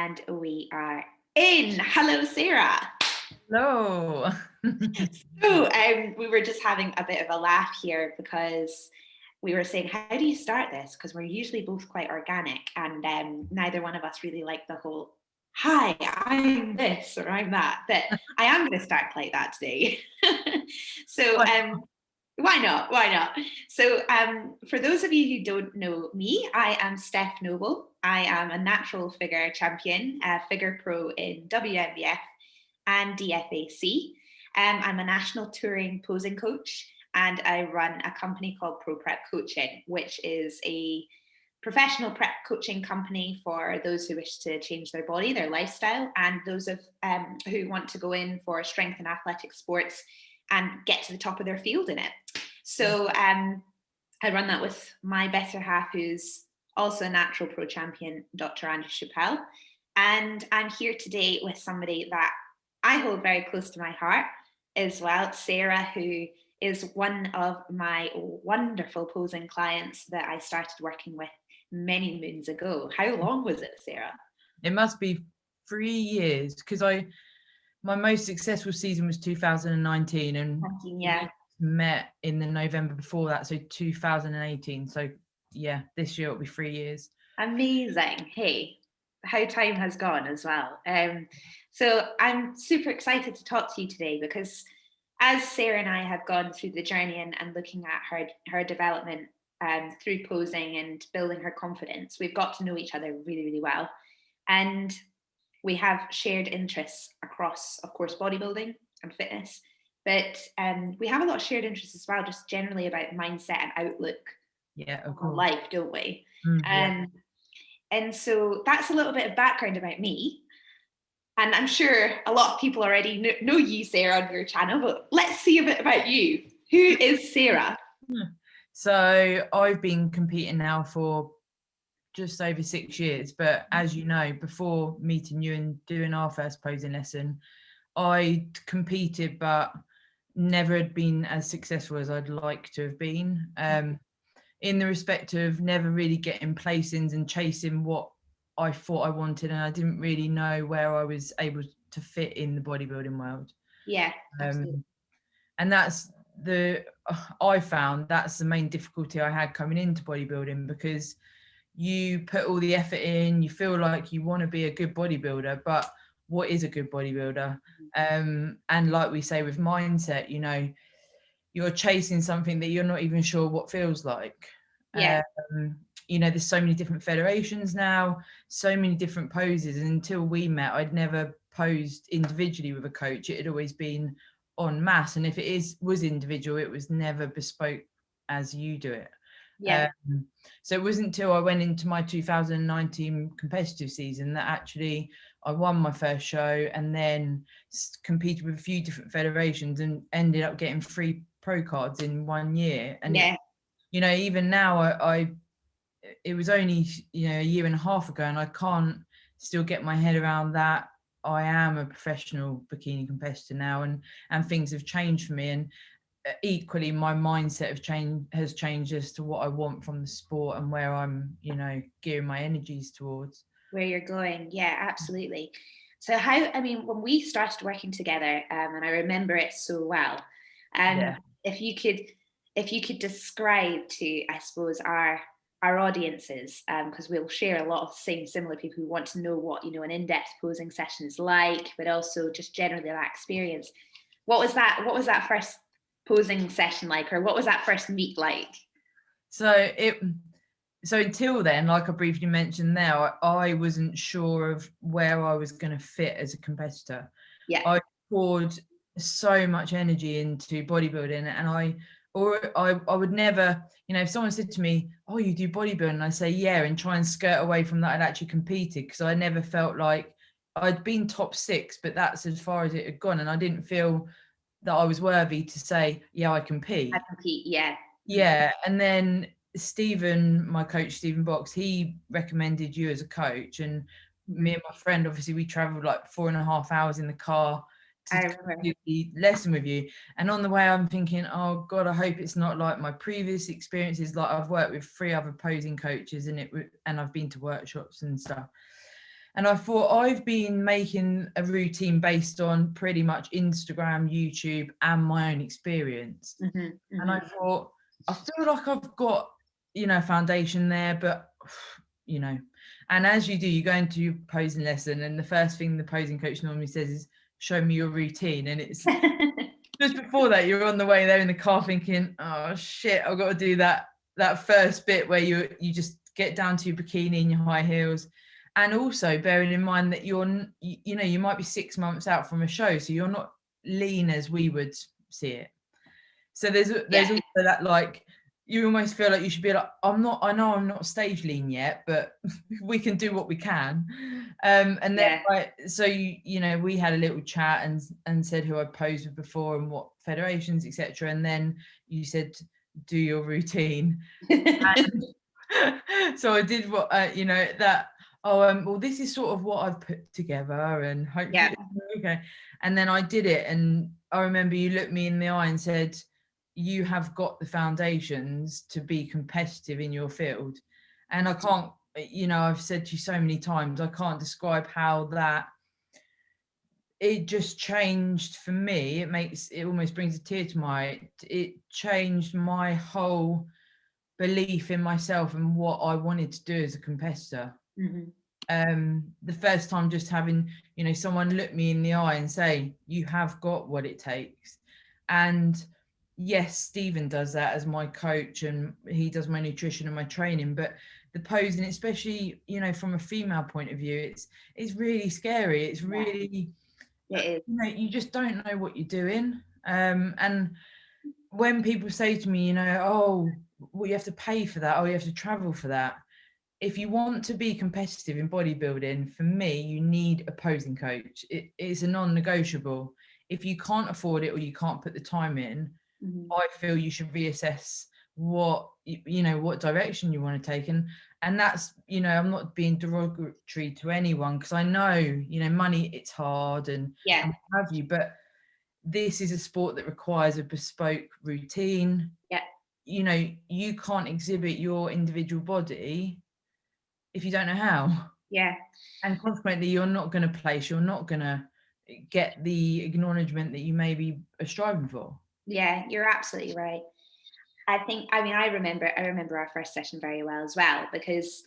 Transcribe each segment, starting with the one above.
And we are in. Hello, Sarah. Hello. So we were just having a bit of a laugh here because we were saying, how do you start this? Because we're usually both quite organic, and neither one of us really like the whole, hi, I'm this or I'm that. But I am going to start like that today. So why not? Why not? So for those of you who don't know me, I am Steff Noble. I am a natural figure champion, a figure pro in WNBF and DFAC. I'm a national touring posing coach, and I run a company called Pro Prep Coaching, which is a professional prep coaching company for those who wish to change their body, their lifestyle, and those of who want to go in for strength and athletic sports and get to the top of their field in it. So I run that with my better half, who's also a natural pro champion, Dr. Andrew Chappelle. And I'm here today with somebody that I hold very close to my heart as well, Sarah, who is one of my wonderful posing clients that I started working with many moons ago. How long was it, Sarah? It must be 3 years, because my most successful season was 2019, and we met in the November before that, so 2018. So yeah, this year it'll be 3 years. Amazing. Hey, how time has gone as well. So I'm super excited to talk to you today because as Sarah and I have gone through the journey and looking at her development through posing and building her confidence, we've got to know each other really, really well. And we have shared interests across, of course, bodybuilding and fitness, but we have a lot of shared interests as well, just generally about mindset and outlook on life, don't we? And so that's a little bit of background about me. And I'm sure a lot of people already know you, Sarah, on your channel, but let's see a bit about you. Who is Sarah? So I've been competing now for just over 6 years, but as you know, before meeting you and doing our first posing lesson, I competed but never had been as successful as I'd like to have been, in the respect of never really getting placings and chasing what I thought I wanted, and I didn't really know where I was able to fit in the bodybuilding world. And I found that's the main difficulty I had coming into bodybuilding, because you put all the effort in, you feel like you want to be a good bodybuilder, but what is a good bodybuilder? And like we say with mindset, you know, you're chasing something that you're not even sure what feels like. You know, there's so many different federations now, so many different poses, and until we met, I'd never posed individually with a coach. It had always been en masse, and if it was individual, it was never bespoke as you do it. So it wasn't until I went into my 2019 competitive season that actually I won my first show, and then competed with a few different federations and ended up getting 3 pro cards in 1 year. And you know, even now it was only, you know, a year and a half ago, and I can't still get my head around that I am a professional bikini competitor now, and things have changed for me, and equally my mindset has changed as to what I want from the sport and where I'm, you know, gearing my energies towards. Where you're going. Yeah, absolutely. So when we started working together, and I remember it so well, if you could describe to, I suppose, our audiences, because we'll share a lot of similar people who want to know what, you know, an in-depth posing session is like, but also just generally that experience. What was that first posing session like, or what was that first meet like? So until then, like I briefly mentioned there, I wasn't sure of where I was going to fit as a competitor. I poured so much energy into bodybuilding, and I would never, you know, if someone said to me, oh, you do bodybuilding, I say yeah, and try and skirt away from that I'd actually competed, because I never felt like I'd been top 6, but that's as far as it had gone, and I didn't feel that I was worthy to say, yeah, I compete. And then Stephen, my coach, Stephen Box, he recommended you as a coach, and me and my friend, obviously we traveled like 4.5 hours in the car to do the lesson with you. And on the way I'm thinking, oh God, I hope it's not like my previous experiences. Like I've worked with 3 other posing coaches, and I've been to workshops and stuff. And I thought, I've been making a routine based on pretty much Instagram, YouTube, and my own experience. And I thought, I feel like I've got, you know, foundation there, but, you know, and as you do, you go into your posing lesson, and the first thing the posing coach normally says is, show me your routine. And it's just before that, you're on the way there in the car thinking, oh shit, I've got to do that first bit where you just get down to your bikini and your high heels. And also bearing in mind that you know, you might be 6 months out from a show, so you're not lean as we would see it. So there's also that, like, you almost feel like you should be like, I know I'm not stage lean yet, but we can do what we can. And then like, so you know, we had a little chat and said who I posed with before and what federations, etc. And then you said, do your routine. So I did what you know, that, well, this is sort of what I've put together, and hopefully okay. And then I did it, and I remember you looked me in the eye and said, you have got the foundations to be competitive in your field. And I can't, you know, I've said to you so many times, I can't describe how that, it just changed for me. It almost brings a tear to my eye. It changed my whole belief in myself and what I wanted to do as a competitor. The first time just having, you know, someone look me in the eye and say, you have got what it takes. And yes, Stephen does that as my coach, and he does my nutrition and my training, but the posing, especially, you know, from a female point of view, it's really scary. It's really, you know, you just don't know what you're doing. And when people say to me, you know, oh, well, you have to pay for that, or you have to travel for that. If you want to be competitive in bodybuilding, for me, you need a posing coach. It's a non-negotiable. If you can't afford it or you can't put the time in, I feel you should reassess what, you know, what direction you want to take. And that's, you know, I'm not being derogatory to anyone, because I know, you know, money, it's hard and what have you, but this is a sport that requires a bespoke routine. You know, you can't exhibit your individual body if you don't know how. And consequently, you're not going to place, you're not going to get the acknowledgement that you maybe are striving for. Yeah, you're absolutely right. I remember our first session very well as well, because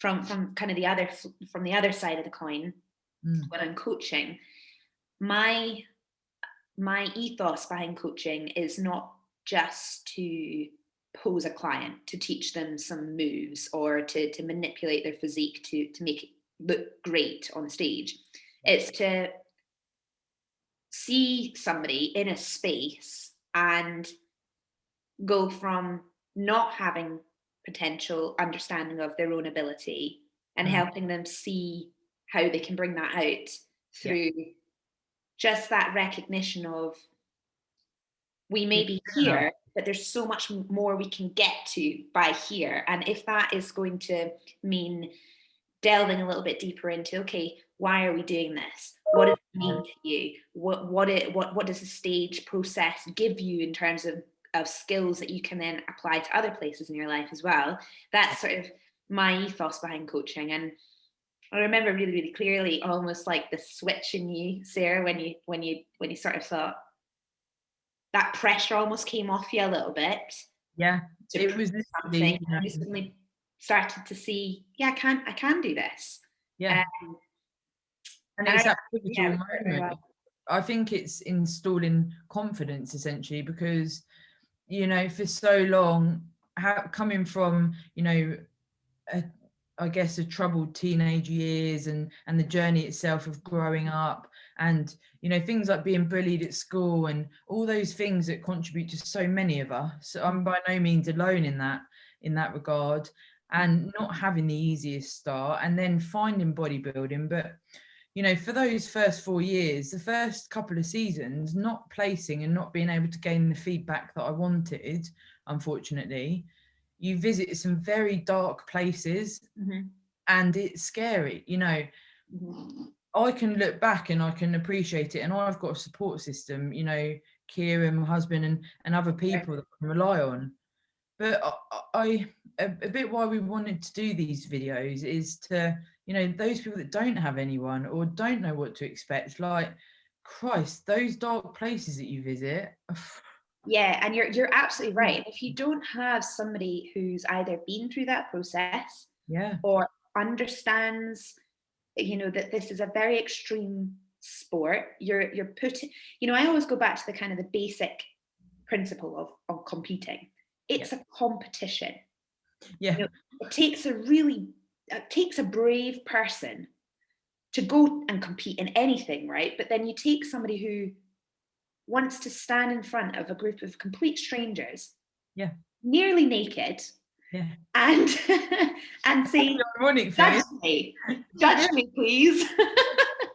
from kind of the other side of the coin, when I'm coaching, my ethos behind coaching is not just to pose a client, to teach them some moves, or to manipulate their physique to make it look great on stage. It's to see somebody in a space and go from not having potential understanding of their own ability and helping them see how they can bring that out through just that recognition of, we may be here, but there's so much more we can get to by here. And if that is going to mean delving a little bit deeper into, okay, why are we doing this? What does it mean to you? What does the stage process give you in terms of skills that you can then apply to other places in your life as well? That's sort of my ethos behind coaching. And I remember really, really clearly, almost like the switch in you, Sarah, when you sort of thought, that pressure almost came off you a little bit. It was something, you suddenly started to see, I can do this. And it's that pivotal moment. I think it's installing confidence, essentially, because, you know, for so long, coming from, you know, I guess a troubled teenage years and the journey itself of growing up, and, you know, things like being bullied at school and all those things that contribute to so many of us. So I'm by no means alone in that regard, and not having the easiest start, and then finding bodybuilding. But, you know, for those first 4 years, the first couple of seasons, not placing and not being able to gain the feedback that I wanted, unfortunately, you visit some very dark places, and it's scary. You know, I can look back and I can appreciate it, and I've got a support system, you know, Kieran, my husband, and other people that I can rely on. But a bit why we wanted to do these videos is to you know, those people that don't have anyone or don't know what to expect, like, Christ, those dark places that you visit. Yeah, and you're absolutely right. If you don't have somebody who's either been through that process, Yeah, or understands, you know, that this is a very extreme sport, you're putting, you know, I always go back to the kind of the basic principle of competing. It's a competition. yeah, You know, it takes a brave person to go and compete in anything, right? But then you take somebody who wants to stand in front of a group of complete strangers, yeah, nearly naked, yeah. and and say, Ironic thing. judge me, judge me, please.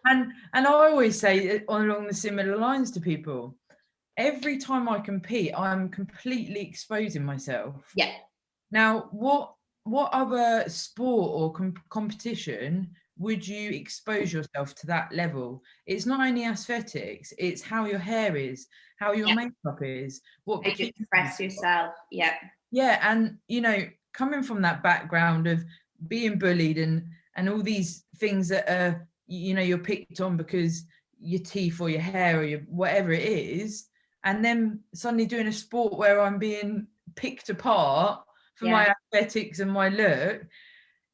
And I always say along the similar lines to people, every time I compete, I'm completely exposing myself. Yeah. Now, what other sport or competition would you expose yourself to that level? It's not only aesthetics, it's how your hair is, how your Yeah. makeup is, what How you bikini. express yourself. Yeah. Yeah, and you know, coming from that background of being bullied and all these things that are, you know, you're picked on because your teeth or your hair or your whatever it is, and then suddenly doing a sport where I'm being picked apart for my aesthetics and my look,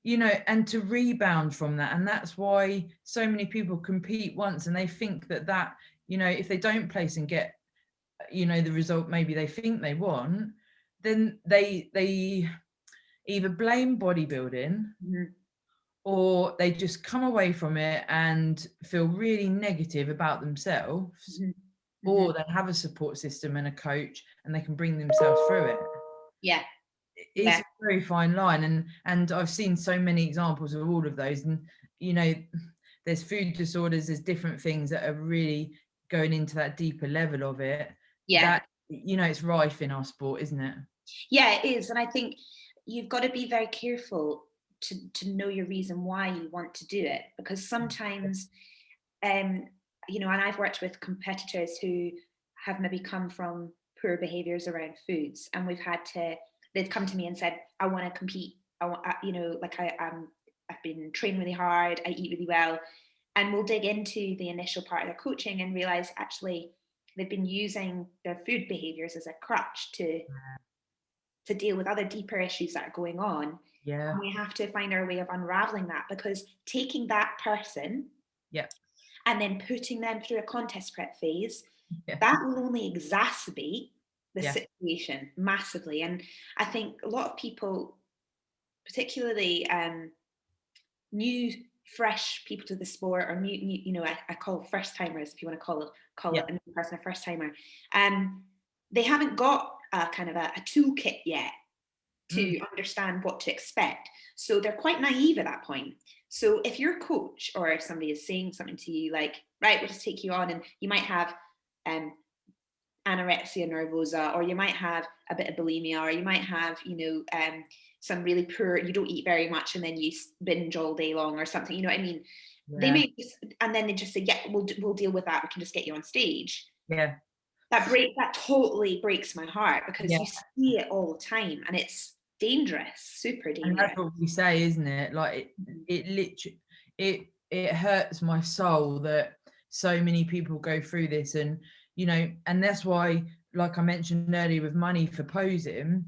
you know, and to rebound from that. And that's why so many people compete once and they think that, you know, if they don't place and get, you know, the result maybe they think they want, then they either blame bodybuilding, or they just come away from it and feel really negative about themselves, or they have a support system and a coach and they can bring themselves through it. Yeah. It's a very fine line, and I've seen so many examples of all of those. And you know, there's food disorders, there's different things that are really going into that deeper level of it. That, you know, it's rife in our sport, isn't it? Yeah, it is. And I think you've got to be very careful to know your reason why you want to do it, because sometimes, you know, and I've worked with competitors who have maybe come from poor behaviors around foods, and they've come to me and said, I want to compete. I want, you know, like I've been training really hard, I eat really well. And we'll dig into the initial part of their coaching and realize actually they've been using their food behaviors as a crutch to deal with other deeper issues that are going on. Yeah. And we have to find our way of unraveling that, because taking that person and then putting them through a contest prep phase, that will only exacerbate the situation massively. And I think a lot of people, particularly new, fresh people to the sport, or new you know, I call first timers, if you want to call it a new person, a first timer, they haven't got a kind of a toolkit yet to understand what to expect. So they're quite naive at that point. So if your coach or if somebody is saying something to you like, right, we'll just take you on, and you might have anorexia nervosa, or you might have a bit of bulimia, or you might have, you know, some really poor, you don't eat very much and then you binge all day long or something, you know what I mean? They may just, and then they just say, yeah, we'll deal with that, we can just get you on stage. That totally breaks my heart, because you see it all the time and it's dangerous, super dangerous. And that's what we say, isn't it? Like it literally, it hurts my soul that so many people go through this. And you know, and that's why, like I mentioned earlier with money for posing,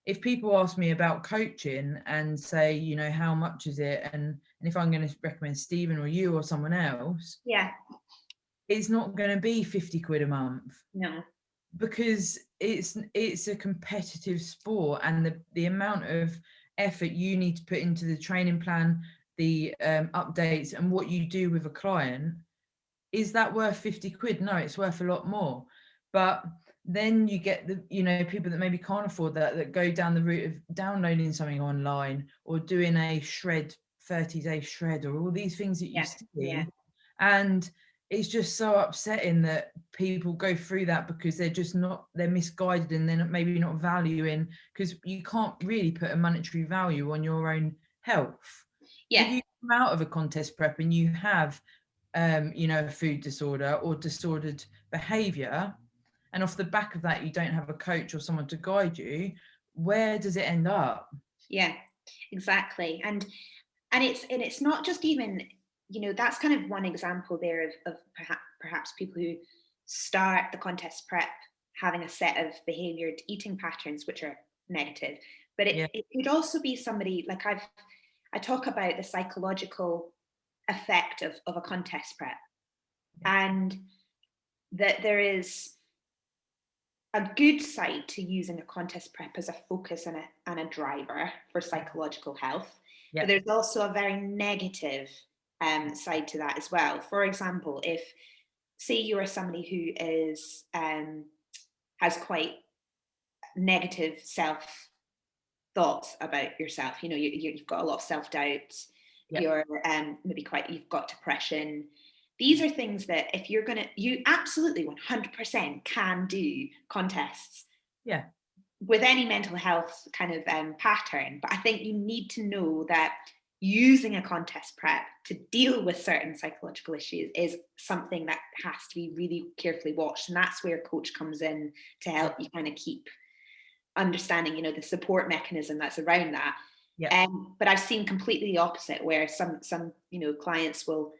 if people ask me about coaching and say, you know, how much is it, and if I'm going to recommend Stephen or you or someone else, it's not going to be 50 quid a month. No. Because it's a competitive sport, and the amount of effort you need to put into the training plan, the updates, and what you do with a client, is that worth 50 quid? No, it's worth a lot more. But then you get the, you know, people that maybe can't afford that go down the route of downloading something online or doing a 30-day shred, or all these things that you see. And it's just so upsetting that people go through that, because they're misguided, and they're maybe not valuing, because you can't really put a monetary value on your own health. If you come out of a contest prep and you have you know, a food disorder or disordered behavior, and off the back of that you don't have a coach or someone to guide you, where does it end up? Yeah, exactly. And And it's not just even, you know, that's kind of one example there of perhaps people who start the contest prep having a set of behaviored eating patterns which are negative. But Yeah. it could also be somebody like I talk about the psychological effect of a contest prep, and that there is a good side to using a contest prep as a focus and a driver for psychological health. Yeah. But there's also a very negative side to that as well. For example, if say you are somebody who is has quite negative self thoughts about yourself, you know, you've got a lot of self-doubt, Yeah. you're maybe you've got depression. These are things that if you're you absolutely 100% can do contests. Yeah. With any mental health kind of pattern, but I think you need to know that using a contest prep to deal with certain psychological issues is something that has to be really carefully watched, and that's where coach comes in to help you kind of keep understanding, you know, the support mechanism that's around that. Yeah. But I've seen completely the opposite, where some you know clients will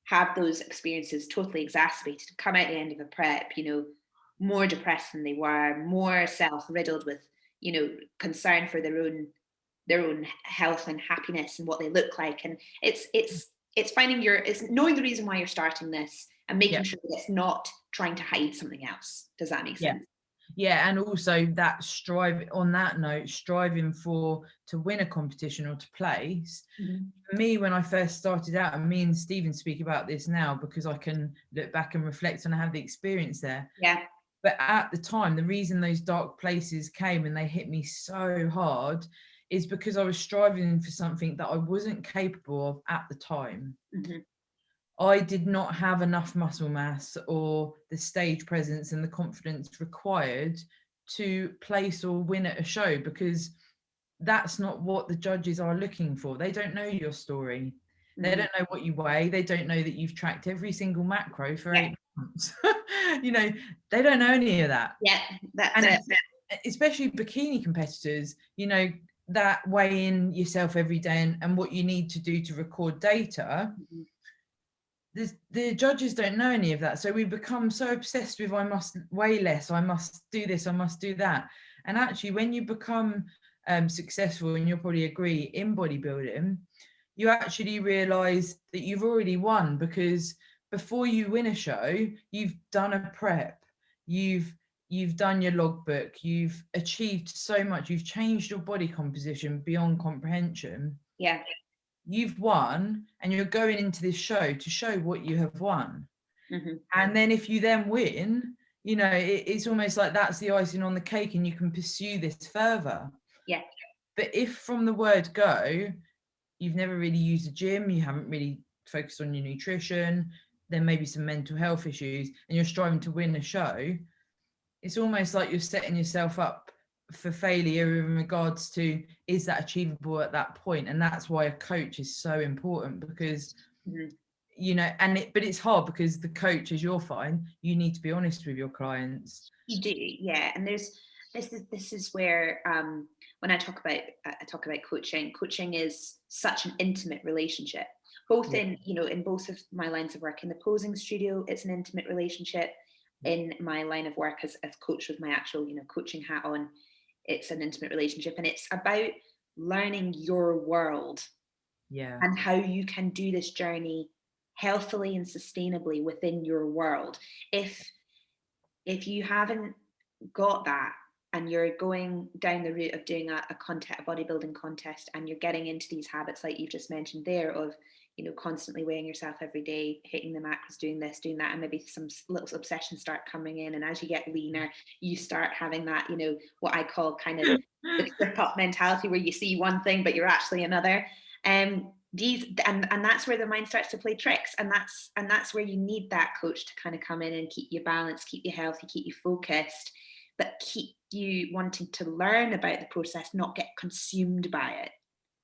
have those experiences totally exacerbated, come out the end of a prep, you know, more depressed than they were, more self-riddled with, you know, concern for their own health and happiness and what they look like. And it's finding it's knowing the reason why you're starting this and making sure that it's not trying to hide something else. Does that make sense? Yeah, and also that striving to win a competition or to place. Mm-hmm. For me, when I first started out, and me and Stephen speak about this now because I can look back and reflect and have the experience there. Yeah. But at the time, the reason those dark places came and they hit me so hard is because I was striving for something that I wasn't capable of at the time. Mm-hmm. I did not have enough muscle mass or the stage presence and the confidence required to place or win at a show, because that's not what the judges are looking for. They don't know your story. They Mm-hmm. don't know what you weigh. They don't know that you've tracked every single macro for 8 months. You know, they don't know any of that. Yeah, that's it. Especially bikini competitors, you know, that weigh in yourself every day and what you need to do to record data. Mm-hmm. The judges don't know any of that, so we become so obsessed with I must weigh less, I must do this, I must do that. And actually, when you become successful, and you'll probably agree, in bodybuilding, you actually realize that you've already won, because before you win a show, you've done a prep, you've done your logbook, you've achieved so much, you've changed your body composition beyond comprehension. Yeah. You've won, and you're going into this show to show what you have won. Mm-hmm. And then if you then win, you know, it's almost like that's the icing on the cake and you can pursue this further. Yeah. But if from the word go, you've never really used a gym, you haven't really focused on your nutrition, then maybe some mental health issues, and you're striving to win a show, it's almost like you're setting yourself up for failure in regards to, is that achievable at that point? And that's why a coach is so important, because you know, but it's hard because the coach, as you'll find, you need to be honest with your clients. You do, yeah. And this is where when I talk about coaching is such an intimate relationship, both in, you know, in both of my lines of work. In the posing studio, it's an intimate relationship. In my line of work as coach with my actual, you know, coaching hat on, it's an intimate relationship, and it's about learning your world and how you can do this journey healthily and sustainably within your world. If you haven't got that, and you're going down the route of doing a bodybuilding contest, and you're getting into these habits like you've just mentioned there of, you know, constantly weighing yourself every day, hitting the macros, doing this, doing that, and maybe some little obsessions start coming in, and as you get leaner, you start having that, you know, what I call kind of the trip up mentality, where you see one thing but you're actually another. And that's where the mind starts to play tricks, and that's where you need that coach to kind of come in and keep you balanced, keep you healthy, keep you focused, but keep you wanting to learn about the process, not get consumed by it.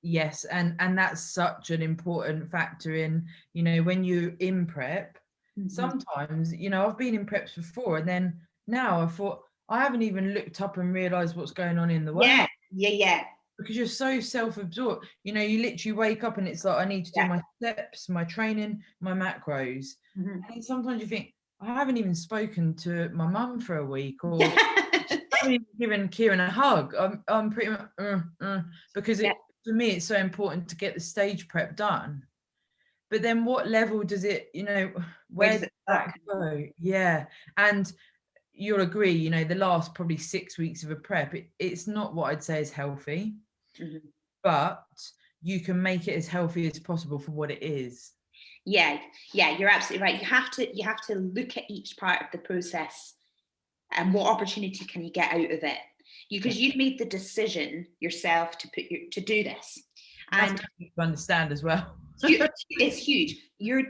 Yes, and that's such an important factor in, you know, when you're in prep. Sometimes, you know, I've been in preps before, and then now I thought I haven't even looked up and realized what's going on in the world. Yeah. because you're so self-absorbed. You know, you literally wake up and it's like, I need to do my steps, my training, my macros. And sometimes you think, I haven't even spoken to my mum for a week, or I haven't even given Kieran a hug. I'm pretty much because for me it's so important to get the stage prep done. But then what level does it, you know, where does that go? Yeah. And you'll agree, you know, the last probably 6 weeks of a prep, it's not what I'd say is healthy, but you can make it as healthy as possible for what it is. Yeah, you're absolutely right. You have to look at each part of the process and what opportunity can you get out of it, because you've made the decision yourself to do this, and you understand as well. it's huge. You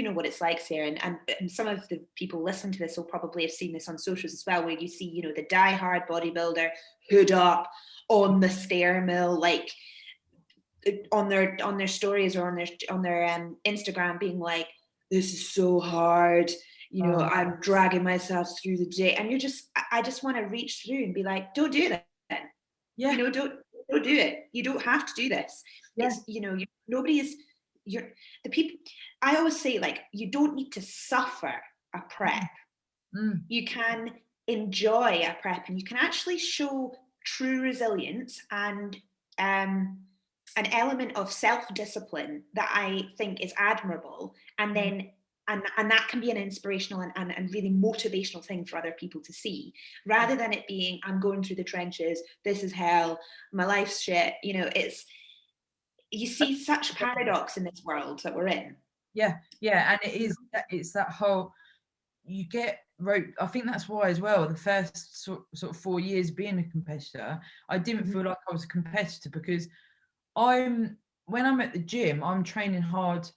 know what it's like, Sarah, and some of the people listening to this will probably have seen this on socials as well, where you see, you know, the die-hard bodybuilder hood up on the stair mill, like on their stories or on their Instagram, being like, this is so hard, you know, I'm dragging myself through the day, and I just want to reach through and be like, don't do that. You know, don't do it. You don't have to do this. It's, you know, the people. I always say, like, you don't need to suffer a prep. You can enjoy a prep, and you can actually show true resilience and an element of self-discipline that I think is admirable, and then and that can be an inspirational and really motivational thing for other people to see, rather than it being, I'm going through the trenches, this is hell, my life's shit. You know, you see such paradox in this world that we're in. And it's that whole, you get roped. I think that's why as well, the first sort of 4 years being a competitor, I didn't feel like I was a competitor, because when I'm at the gym, I'm training hard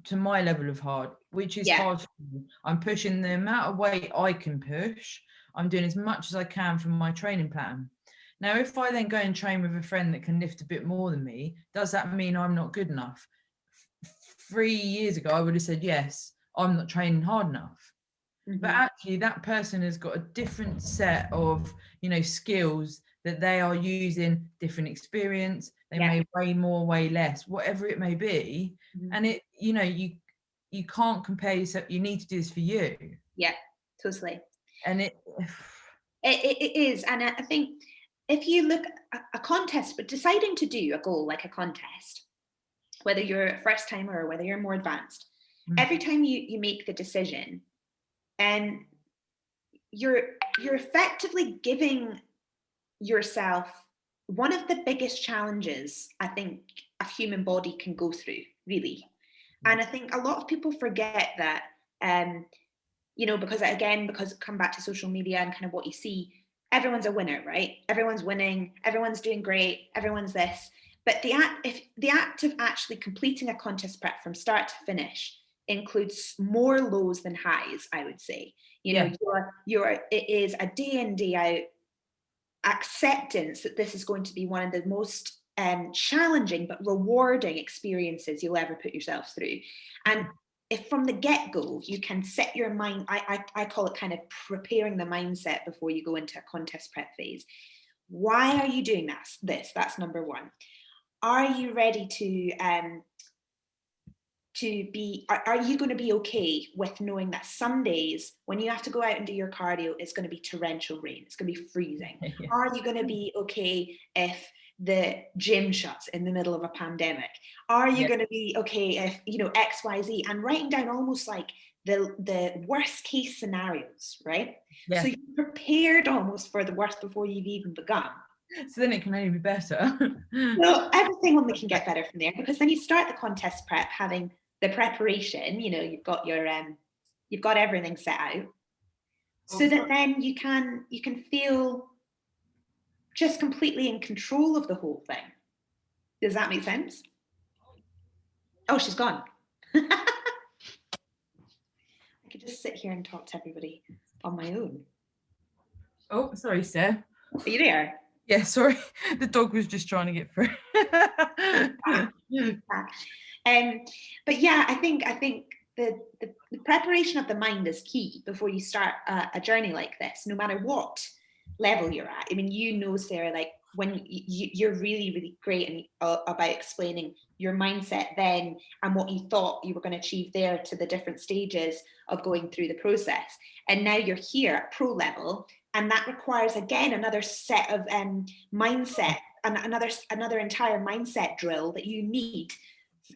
to my level of hard, which is hard for me. I'm pushing the amount of weight I can push. I'm doing as much as I can from my training plan. Now, if I then go and train with a friend that can lift a bit more than me, does that mean I'm not good enough? 3 years ago, I would have said, yes, I'm not training hard enough. But actually, that person has got a different set of, you know, skills that they are using, different experience. They may weigh more, weigh less, whatever it may be. And it, you know, you can't compare yourself. You need to do this for you. Yeah, totally. And it is. And I think if you look at a contest, but deciding to do a goal like a contest, whether you're a first timer or whether you're more advanced, every time you make the decision, and you're effectively giving yourself one of the biggest challenges I think a human body can go through, really. And I think a lot of people forget that, you know, because come back to social media and kind of what you see, everyone's a winner, right? Everyone's winning, everyone's doing great, everyone's this. But the act of actually completing a contest prep from start to finish includes more lows than highs, I would say. You know, it is a day in, day out acceptance that this is going to be one of the most challenging but rewarding experiences you'll ever put yourself through. And if from the get-go you can set your mind, I call it kind of preparing the mindset before you go into a contest prep phase. Why are you doing this? That's number one. Are you ready are you going to be okay with knowing that some days when you have to go out and do your cardio, it's going to be torrential rain, it's going to be freezing? Are you going to be okay if the gym shuts in the middle of a pandemic? Are you going to be okay if, you know, XYZ? And writing down almost like the worst case scenarios, right? So you prepared almost for the worst before you've even begun. So then it can only be better. Well, everything only can get better from there, because then you start the contest prep having the preparation, you know, you've got everything set out, so that then you can feel just completely in control of the whole thing. Does that make sense? Oh, she's gone. I could just sit here and talk to everybody on my own. Oh, sorry, Steph. Are you there? Yeah, sorry. The dog was just trying to get through. But yeah, I think the preparation of the mind is key before you start a journey like this, no matter what level you're at. I mean, you know, Sarah, like when you're really, really great and about explaining your mindset then and what you thought you were going to achieve there to the different stages of going through the process. And now you're here at pro level, and that requires, again, another set of mindset and another entire mindset drill that you need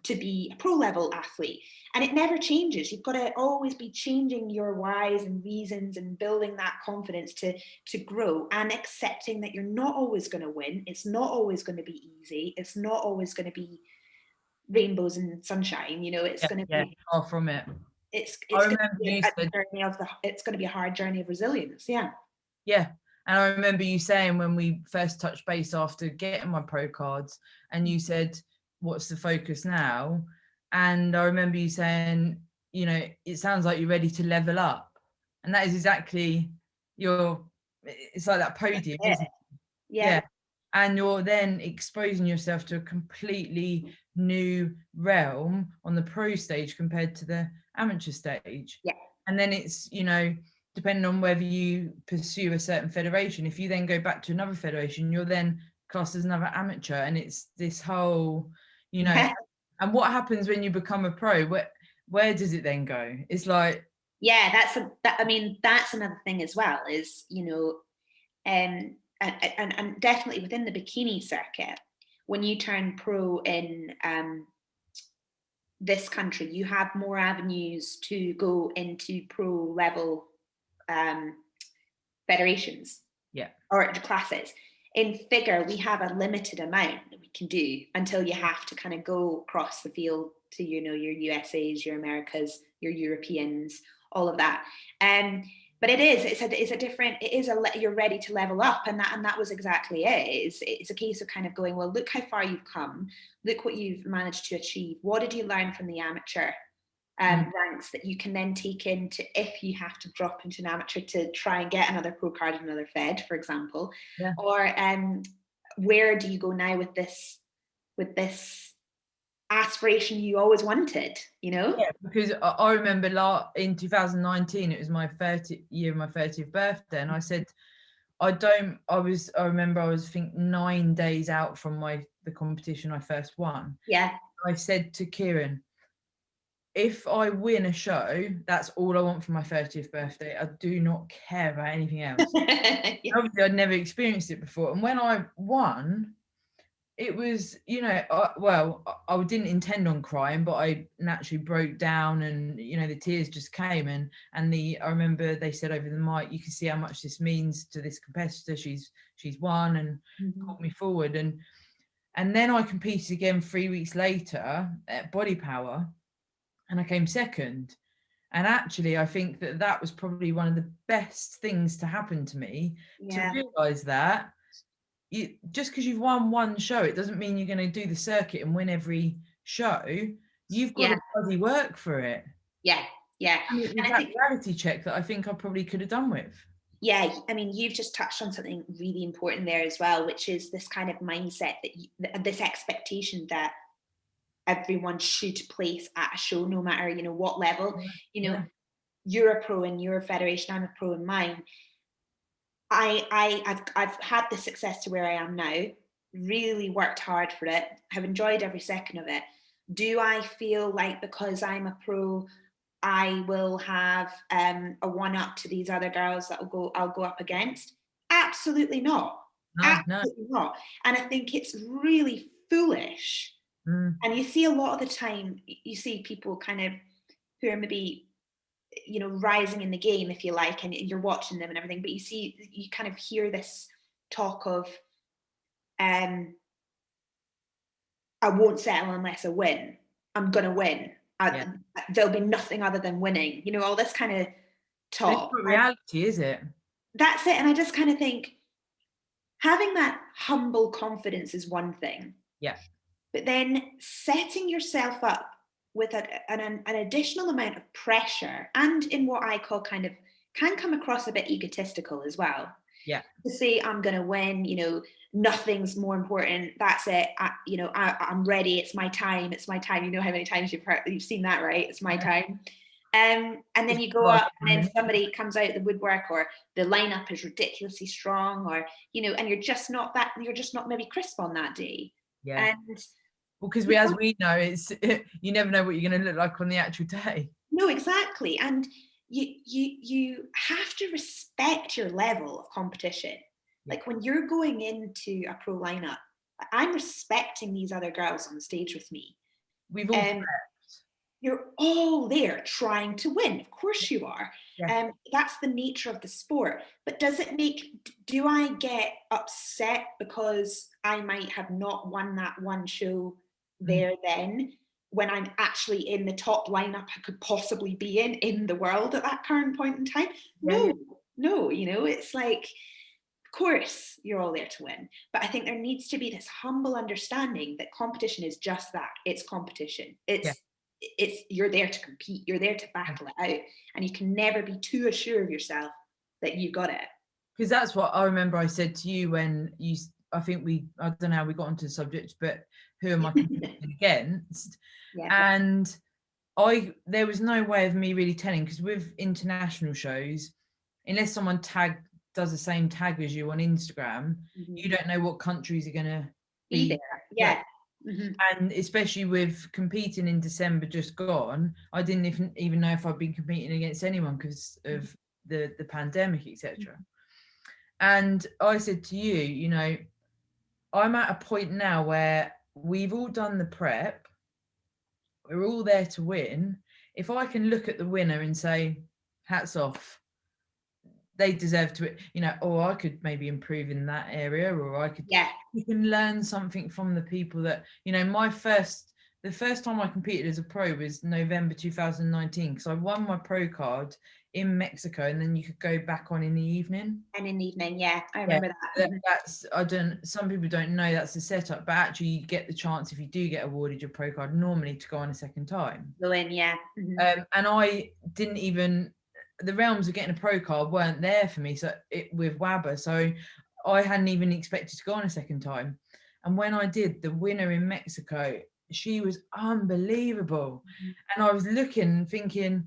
to be a pro level athlete. And it never changes. You've got to always be changing your whys and reasons and building that confidence to grow, and accepting that you're not always going to win. It's not always going to be easy. It's not always going to be rainbows and sunshine. You know, it's going to be far from it. It's going to be a journey of it's going to be a hard journey of resilience. Yeah. Yeah. And I remember you saying when we first touched base after getting my pro cards, and you said, what's the focus now? And I remember you saying, you know, it sounds like you're ready to level up. And that is exactly it's like that podium, isn't it? Yeah. And you're then exposing yourself to a completely new realm on the pro stage compared to the amateur stage. Yeah. And then it's, you know, depending on whether you pursue a certain federation, if you then go back to another federation, you're then classed as another amateur. And it's this whole, you know, and what happens when you become a pro? Where does it then go? It's like, yeah, I mean, that's another thing as well, is, you know, and definitely within the bikini circuit, when you turn pro in this country, you have more avenues to go into pro level federations, or classes. In figure, we have a limited amount that we can do until you have to kind of go across the field to, you know, your USAs, your Americas, your Europeans, all of that. But you're ready to level up, and that was exactly it. It's a case of kind of going, well, look how far you've come, look what you've managed to achieve. What did you learn from the amateur ranks that you can then take into, if you have to drop into an amateur to try and get another pro card in another fed, for example, or where do you go now with this aspiration you always wanted, you know? Yeah, because I remember in 2019, it was my 30th birthday, and I said, I remember I was, I think, 9 days out from the competition I first won. Yeah. I said to Kieran, if I win a show, that's all I want for my 30th birthday. I do not care about anything else. Obviously, I'd never experienced it before. And when I won, it was, you know, I didn't intend on crying, but I naturally broke down, and, you know, the tears just came. And I remember they said over the mic, you can see how much this means to this competitor. She's won, and called me forward. And then I competed again 3 weeks later at Body Power, and I came second. And actually, I think that was probably one of the best things to happen to me, to realise that just because you've won one show, it doesn't mean you're going to do the circuit and win every show. You've got to bloody work for it. Yeah. And it was that reality check that I think I probably could have done with. Yeah, I mean, you've just touched on something really important there as well, which is this kind of mindset this expectation that everyone should place at a show, no matter, you know, what level. You know, you're a pro in your federation, I'm a pro in mine. I've had the success to where I am now, really worked hard for it, have enjoyed every second of it. Do I feel like because I'm a pro, I will have a one-up to these other girls that I'll go up against? Absolutely not. Absolutely not. And I think it's really foolish. And you see a lot of the time, you see people kind of who are maybe, you know, rising in the game, if you like, and you're watching them and everything, but you kind of hear this talk of I won't settle unless I win. I'm gonna win. There'll be nothing other than winning, you know, all this kind of talk. It's not reality, is it? That's it. And I just kind of think having that humble confidence is one thing, but then setting yourself up with an additional amount of pressure, and in what I call kind of can come across a bit egotistical as well. To say I'm going to win, you know, nothing's more important. That's it. I'm ready. It's my time. You know how many times you've seen that, right? It's my time. And then you go up and then somebody comes out the woodwork, or the lineup is ridiculously strong, or, you know, and you're just not maybe crisp on that day. Yeah. And well, because as we know, it's you never know what you're going to look like on the actual day. No, exactly. And you have to respect your level of competition. Yeah. Like when you're going into a pro lineup, I'm respecting these other girls on the stage with me. We've all you're all there trying to win. Of course you are. Yeah. That's the nature of the sport. But do I get upset because I might have not won that one show there then, when I'm actually in the top lineup I could possibly be in the world at that current point in time? No, you know, it's like, of course you're all there to win. But I think there needs to be this humble understanding that competition is just that. It's competition. It's you're there to compete, you're there to battle it out, and you can never be too sure of yourself that you got it. Because that's what I remember I said to you when I don't know how we got onto the subject, but who am I competing against? And there was no way of me really telling, because with international shows, unless someone does the same tag as you on Instagram, you don't know what countries are going to be there. And especially with competing in December just gone, I didn't even know if I'd been competing against anyone because of the pandemic, etc. And I said to you, you know, I'm at a point now where we've all done the prep, we're all there to win. If I can look at the winner and say, hats off, they deserve to, you know, or I could maybe improve in that area, or I could, you can learn something from the people that, you know, the first time I competed as a pro was November 2019, because I won my pro card in Mexico, and then you could go back on in the evening. I remember that. Some people don't know that's the setup, but actually you get the chance, if you do get awarded your pro card, normally to go on a second time. Go in, and I didn't even, the realms of getting a pro card weren't there for me, with WABA, so I hadn't even expected to go on a second time. And when I did, the winner in Mexico, she was unbelievable. And I was looking, thinking,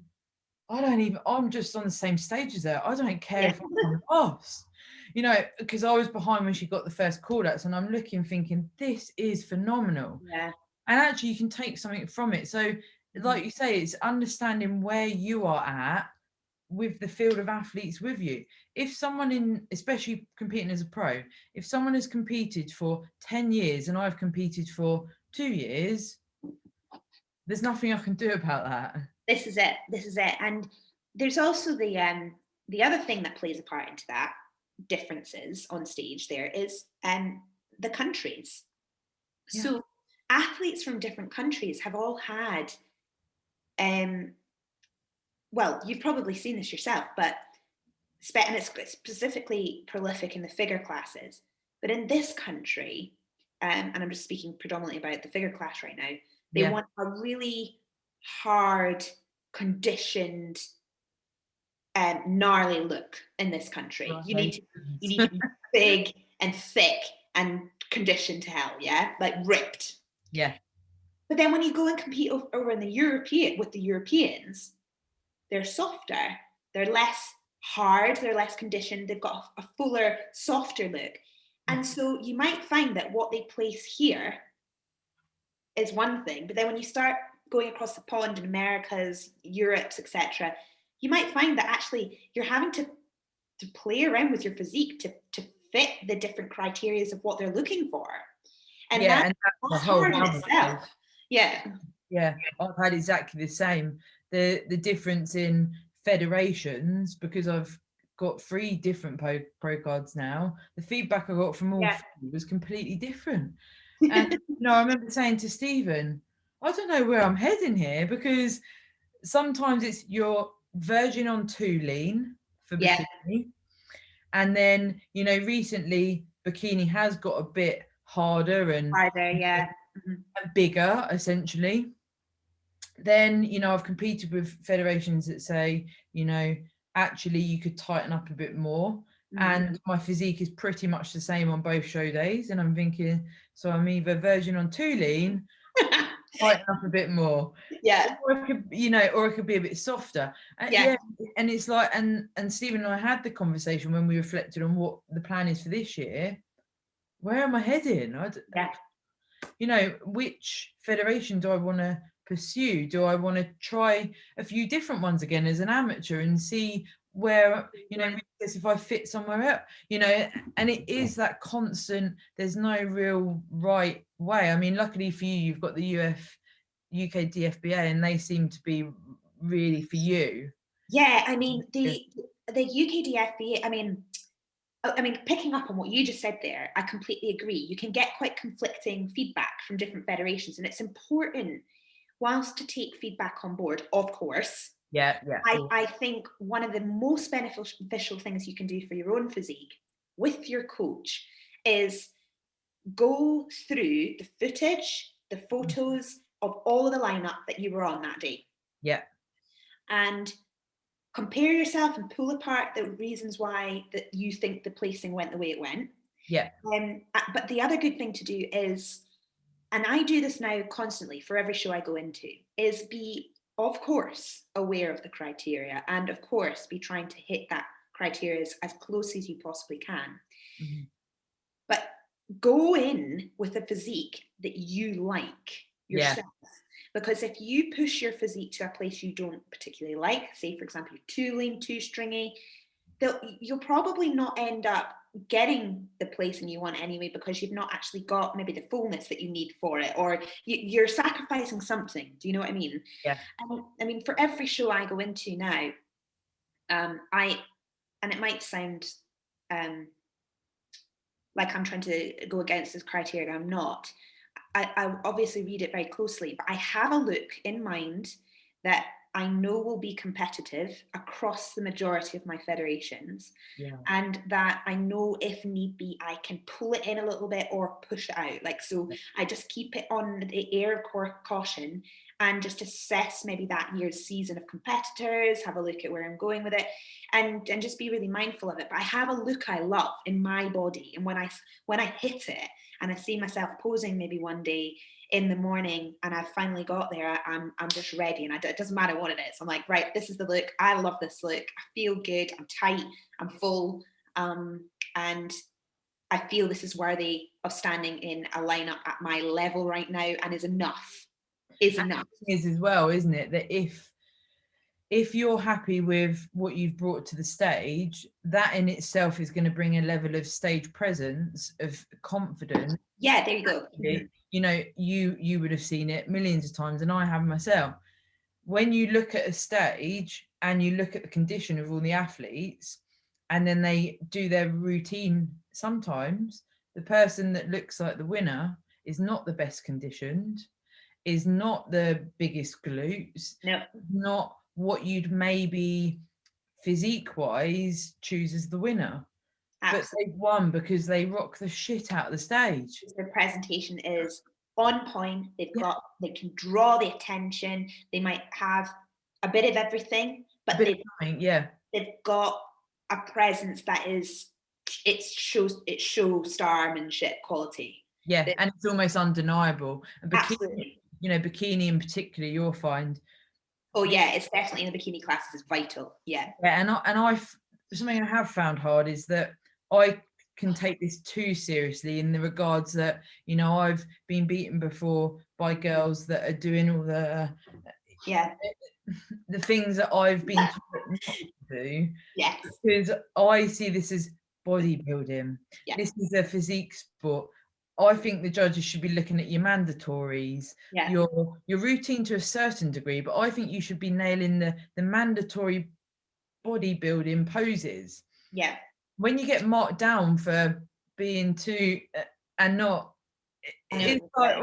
I'm just on the same stage as her. I don't care if I'm lost, you know, because I was behind when she got the first call outs, and I'm looking, thinking, this is phenomenal. And actually you can take something from it. So like you say, it's understanding where you are at with the field of athletes with you. If someone especially competing as a pro, if someone has competed for 10 years and I've competed for 2 years, there's nothing I can do about that. This is it. And there's also the other thing that plays a part into that differences on stage there is the countries. So athletes from different countries have all had well, you've probably seen this yourself, but and it's specifically prolific in the figure classes. But in this country, and I'm just speaking predominantly about the figure class right now, they want a really hard, conditioned, gnarly look in this country. You need to be big and thick and conditioned to hell, like ripped. But then when you go and compete over in the Europeans, they're softer, they're less hard, they're less conditioned, they've got a fuller, softer look. And so you might find that what they place here is one thing, but then when you start going across the pond in Americas, Europes, etc., you might find that actually you're having to play around with your physique to fit the different criteria of what they're looking for. And that's hard in itself. I've had exactly the same. The difference in federations, because I've got 3 different pro cards now, the feedback I got from all 3 was completely different. And you know, I remember saying to Stephen, I don't know where I'm heading here, because sometimes it's you're verging on too lean for bikini, and then, you know, recently bikini has got a bit harder and bigger, essentially. Then, you know, I've competed with federations that say, you know, actually you could tighten up a bit more. And my physique is pretty much the same on both show days. And I'm thinking, so I'm either verging on too lean tighten up a bit more. Yeah. Or it could, you know, or it could be a bit softer. Yeah. And it's like, and Stephen and I had the conversation when we reflected on what the plan is for this year. Where am I heading? Yeah. You know, which federation do I want to pursue? Do I want to try a few different ones again as an amateur and see where, you know, if I fit somewhere else, you know? And it is that constant, there's no real right way. I mean, luckily for you, you've got the UK DFBA, and they seem to be really for you. Yeah, I mean, the UK DFBA, I mean, picking up on what you just said there, I completely agree. You can get quite conflicting feedback from different federations, and it's important, whilst to take feedback on board, of course. Yeah. I think one of the most beneficial things you can do for your own physique with your coach is go through the footage, the photos of all of the lineup that you were on that day. Yeah. And compare yourself and pull apart the reasons why that you think the placing went the way it went. Yeah. But the other good thing to do is, and I do this now constantly for every show I go into, is be, of course, aware of the criteria, and of course be trying to hit that criteria as close as you possibly can. Mm-hmm. But go in with a physique that you like yourself. Yeah. Because if you push your physique to a place you don't particularly like, say, for example, you're too lean, too stringy, you'll probably not end up getting the placing you want anyway, because you've not actually got maybe the fullness that you need for it, or you're sacrificing something. Do you know what I mean? Yeah. I mean, for every show I go into now, and it might sound like I'm trying to go against this criteria, I'm not. I obviously read it very closely, but I have a look in mind that I know will be competitive across the majority of my federations. Yeah. And that I know if need be, I can pull it in a little bit or push it out. Like, so I just keep it on the air of caution and just assess maybe that year's season of competitors, have a look at where I'm going with it, and just be really mindful of it. But I have a look I love in my body. And when I hit it and I see myself posing maybe one day in the morning and I've finally got there, I'm just ready, and it doesn't matter what it is. I'm like, right, this is the look. I love this look. I feel good. I'm tight. I'm full. And I feel this is worthy of standing in a lineup at my level right now, and is enough. Is enough. Is as well, isn't it? That if you're happy with what you've brought to the stage, that in itself is going to bring a level of stage presence, of confidence. Yeah, there you go. You know, you would have seen it millions of times, and I have myself. When you look at a stage and you look at the condition of all the athletes, and then they do their routine, sometimes the person that looks like the winner is not the best conditioned, is not the biggest glutes, no, not what you'd maybe physique wise choose as the winner. Absolutely. But they've won because they rock the shit out of the stage. The presentation is on point. They can draw the attention. They might have a bit of everything, but they've got a presence that is, it shows starmanship quality. Yeah, and it's almost undeniable. And absolutely. You know, bikini in particular, you'll find. Oh yeah, it's definitely in the bikini classes is vital. Yeah. Yeah, and I've something I have found hard is that I can take this too seriously in the regards that, you know, I've been beaten before by girls that are doing all the things that I've been taught not to do. Yes. Because I see this as bodybuilding. Yeah. This is a physique sport. I think the judges should be looking at your mandatories, your routine to a certain degree, but I think you should be nailing the mandatory bodybuilding poses. Yeah. When you get marked down for being too and not, it's like,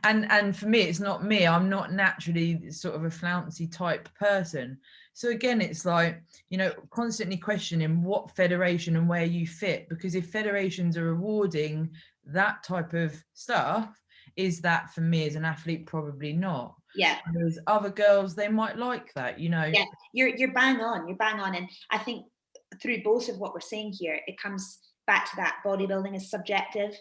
and for me, it's not me. I'm not naturally sort of a flouncy type person. So again, it's like, you know, constantly questioning what federation and where you fit, because if federations are rewarding that type of stuff, is that for me as an athlete? Probably not. Yeah. There's other girls, they might like that, you know. Yeah, you're bang on. You're bang on. And I think through both of what we're saying here, it comes back to that bodybuilding is subjective.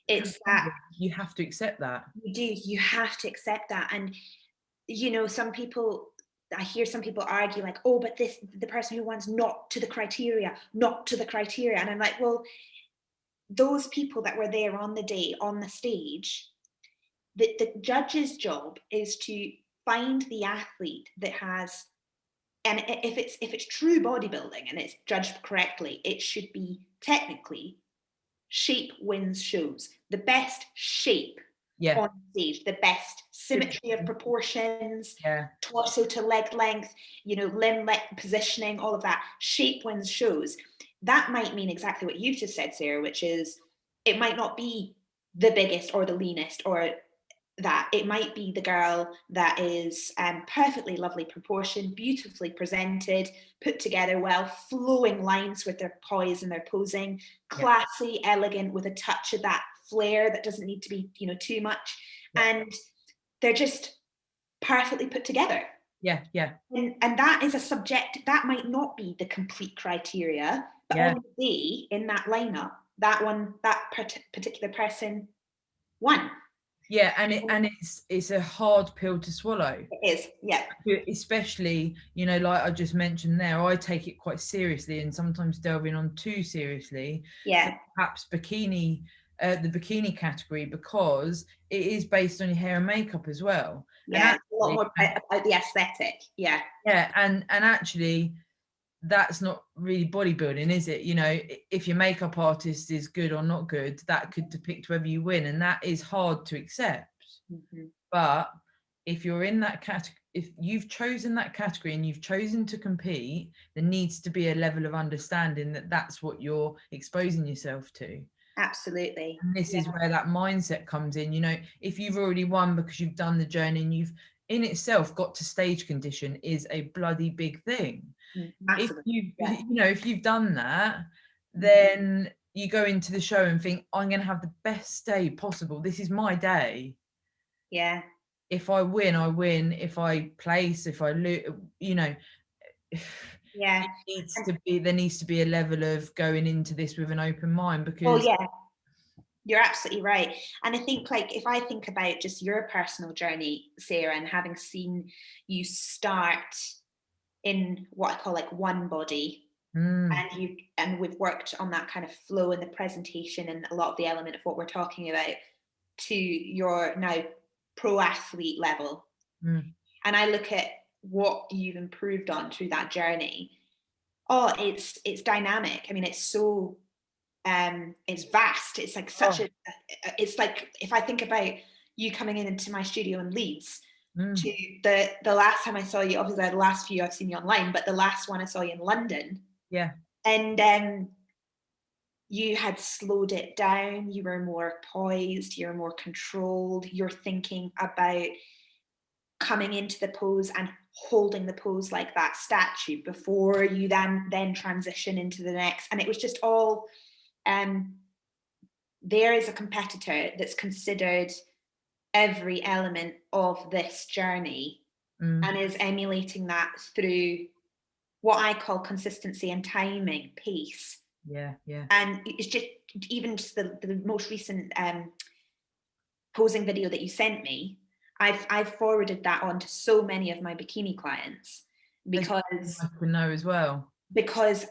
It's that you have to accept that. you have to accept that. And you know, I hear some people argue like, oh, but the person who wants not to the criteria, and I'm like, well, those people that were there on the day on the stage, the judge's job is to find the athlete that has, and if it's true bodybuilding and it's judged correctly, it should be technically shape wins shows. The best shape on stage, the best symmetry of proportions, torso to leg length, you know, limb positioning, all of that. Shape wins shows. That might mean exactly what you've just said, Sarah, which is it might not be the biggest or the leanest or that. It might be the girl that is perfectly lovely proportioned, beautifully presented, put together well, flowing lines with their poise and their posing, classy, elegant, with a touch of that flair that doesn't need to be, you know, too much. And they're just perfectly put together. And that is a subject that might not be the complete criteria, but on the day in that lineup, that particular person won. And it's a hard pill to swallow. It is, especially, you know, like I just mentioned there, I take it quite seriously and sometimes delving on too seriously, perhaps the bikini category, because it is based on your hair and makeup as well. And a lot more about the aesthetic. And actually that's not really bodybuilding, is it? You know, if your makeup artist is good or not good, that could depict whether you win, and that is hard to accept. But if you're in that category, if you've chosen that category and you've chosen to compete, there needs to be a level of understanding that that's what you're exposing yourself to. Absolutely. And this is where that mindset comes in. You know, if you've already won because you've done the journey and you've in itself got to stage condition is a bloody big thing. If you've done that, then you go into the show and think, I'm going to have the best day possible. This is my day. If I win, I win. If I place, if I lose, you know, there needs to be a level of going into this with an open mind, because you're absolutely right. And I think, like, if I think about just your personal journey, Sarah, and having seen you start in what I call like one body, and we've worked on that kind of flow in the presentation and a lot of the element of what we're talking about, to your now pro athlete level. And I look at what you've improved on through that journey. It's dynamic. I mean, it's so it's vast. It's like it's like, if I think about you coming into my studio in Leeds, to the last time I saw you, obviously the last few I've seen you online, but the last one I saw you in London. And you had slowed it down. You were more poised. You're more controlled. You're thinking about coming into the pose and holding the pose like that statue before you then transition into the next. And it was just all, there is a competitor that's considered every element of this journey and is emulating that through what I call consistency and timing, pace. And it's just, even just the most recent posing video that you sent me, I've forwarded that on to so many of my bikini clients, because I can know as well. Because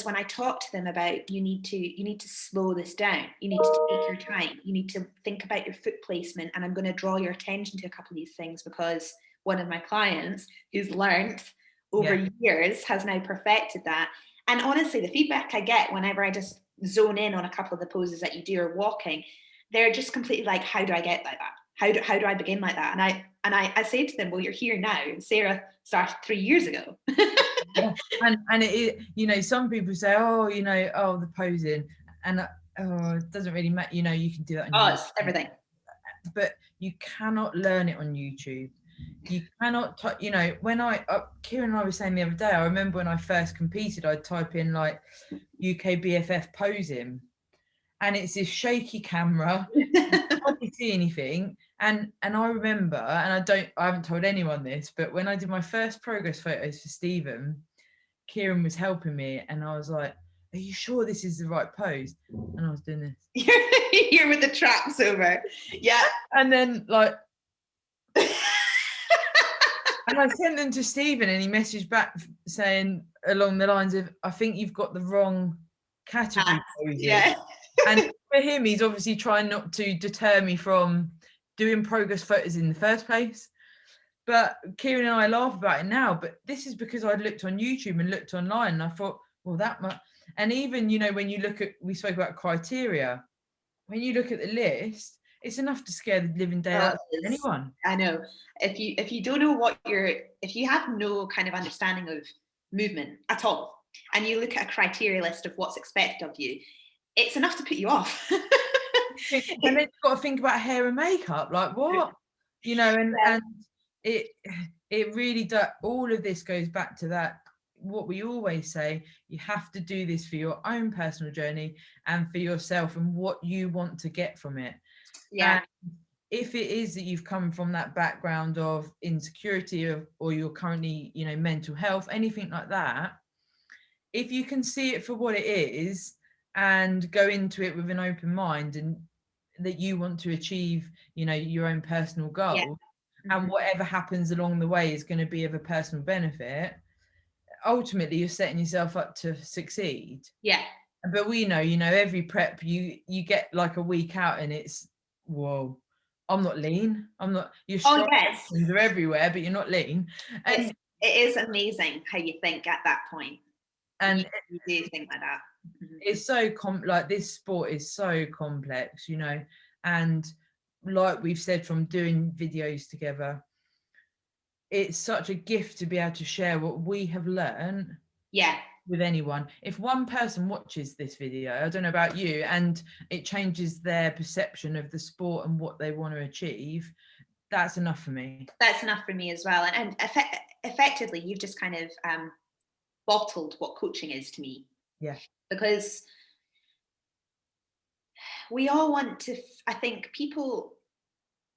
when I talk to them about, you need to slow this down, you need to take your time, you need to think about your foot placement, and I'm going to draw your attention to a couple of these things, because one of my clients who's learned over years has now perfected that. And honestly, the feedback I get whenever I just zone in on a couple of the poses that you do or walking, they're just completely like, how do I get like that? How do I begin like that? And I say to them, well, you're here now. Sarah started 3 years ago. And it, you know, some people say, the posing, and it doesn't really matter. You know, you can do that on YouTube. It's everything. But you cannot learn it on YouTube. You cannot, when Kieran and I were saying the other day, I remember when I first competed, I'd type in like UK BFF posing, and it's this shaky camera. You hardly see anything. And I remember, and I haven't told anyone this, but when I did my first progress photos for Stephen, Kieran was helping me, and I was like, are you sure this is the right pose? And I was doing this. You're with the traps over. Yeah. And then like, and I sent them to Stephen, and he messaged back saying along the lines of, I think you've got the wrong category poses. Yeah. And for him, he's obviously trying not to deter me from doing progress photos in the first place. But Kieran and I laugh about it now, but this is because I'd looked on YouTube and looked online, and I thought, well, that much. And even, you know, when you look at, we spoke about criteria, when you look at the list, it's enough to scare the living daylights out of anyone. I know. If you don't know if you have no kind of understanding of movement at all, and you look at a criteria list of what's expected of you, it's enough to put you off. And then you've got to think about hair and makeup, like what? You know, and it really does. All of this goes back to that, what we always say, you have to do this for your own personal journey and for yourself and what you want to get from it. And if it is that you've come from that background of insecurity or you're currently, you know, mental health, anything like that, if you can see it for what it is and go into it with an open mind, and that you want to achieve, you know, your own personal goal, and whatever happens along the way is going to be of a personal benefit, ultimately you're setting yourself up to succeed. But we know, you know, every prep you get like a week out and it's, whoa, I'm not lean, I'm not, you're strong, they're everywhere, but you're not lean. And it is amazing how you think at that point, and you do think like that. It's so like this sport is so complex, you know, and like we've said, from doing videos together, it's such a gift to be able to share what we have learned with anyone. If one person watches this video, I don't know about you, and it changes their perception of the sport and what they want to achieve, that's enough for me. That's enough for me as well. And effectively, you've just kind of bottled what coaching is to me. Because we all want to, I think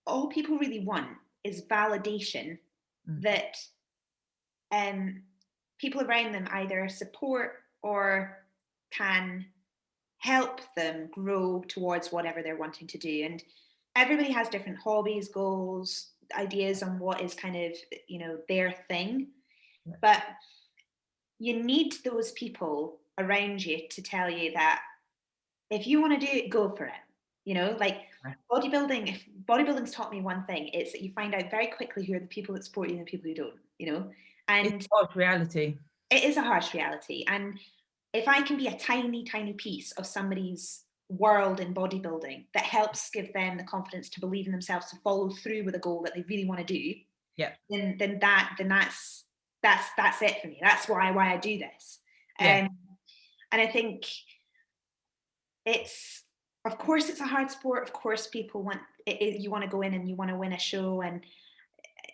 all people really want is validation that people around them either support or can help them grow towards whatever they're wanting to do. And everybody has different hobbies, goals, ideas on what is kind of, you know, their thing. But you need those people around you to tell you that if you want to do it, go for it. You know, like bodybuilding, if bodybuilding's taught me one thing, it's that you find out very quickly who are the people that support you and the people who don't, you know. And it's a harsh reality. It is a harsh reality. And if I can be a tiny, tiny piece of somebody's world in bodybuilding that helps give them the confidence to believe in themselves, to follow through with a goal that they really want to do, then that's it for me. That's why I do this. And I think it's, of course, it's a hard sport. Of course, people want it, you want to go in and you want to win a show, and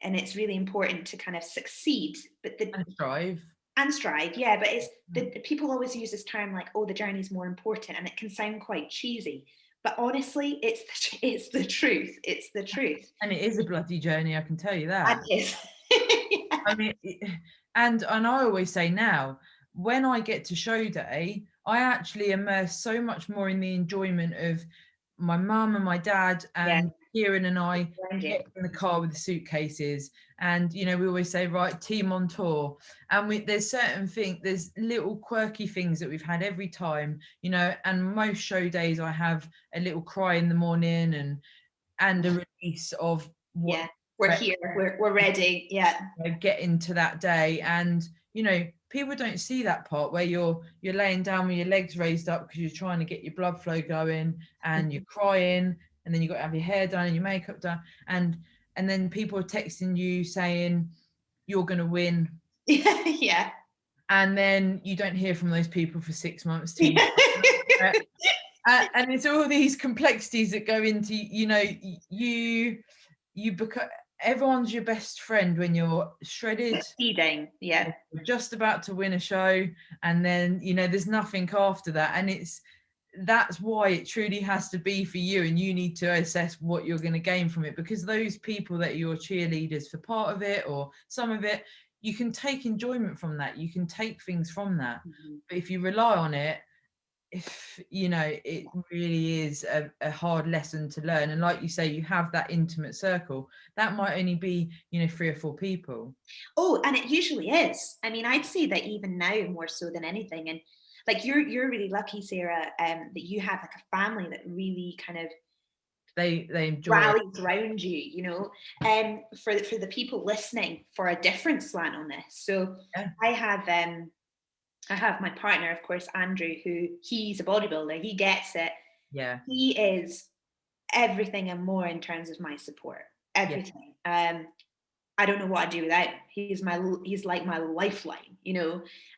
it's really important to kind of succeed. But and strive, yeah. But it's the people always use this term like, oh, the journey's more important, and it can sound quite cheesy. But honestly, it's the truth. It's the truth. And it is a bloody journey, I can tell you that. It is. I mean, and I always say now, when I get to show day, I actually immerse so much more in the enjoyment of my mum and my dad and Kieran and I get in the car with the suitcases, and you know, we always say, right, team on tour, and there's little quirky things that we've had every time, you know. And most show days I have a little cry in the morning and a release of what we're here, we're ready, get into that day. And you know, people don't see that part where you're laying down with your legs raised up because you're trying to get your blood flow going, and you're crying, and then you've got to have your hair done and your makeup done, and then people are texting you saying you're going to win. And then you don't hear from those people for 6 months to and it's all these complexities that go into, you know, you become, everyone's your best friend when you're shredded, you're just about to win a show, and then, you know, there's nothing after that. And that's why it truly has to be for you, and you need to assess what you're going to gain from it, because those people that are your cheerleaders for part of it or some of it, you can take enjoyment from that, you can take things from that. But if you rely on it, if it really is a hard lesson to learn. And like you say, you have that intimate circle that might only be 3 or 4 people. Oh, and it usually is. I mean, I'd say that even now more so than anything. And like you're really lucky, Sarah, that you have like a family that really kind of they enjoy rallies around you, for the people listening, for a different slant on this. So yeah. I have my partner, of course, Andrew, who he's a bodybuilder. He gets it. Yeah. He is everything and more in terms of my support. Everything. Yeah. I don't know what I'd do without him. He's like my lifeline,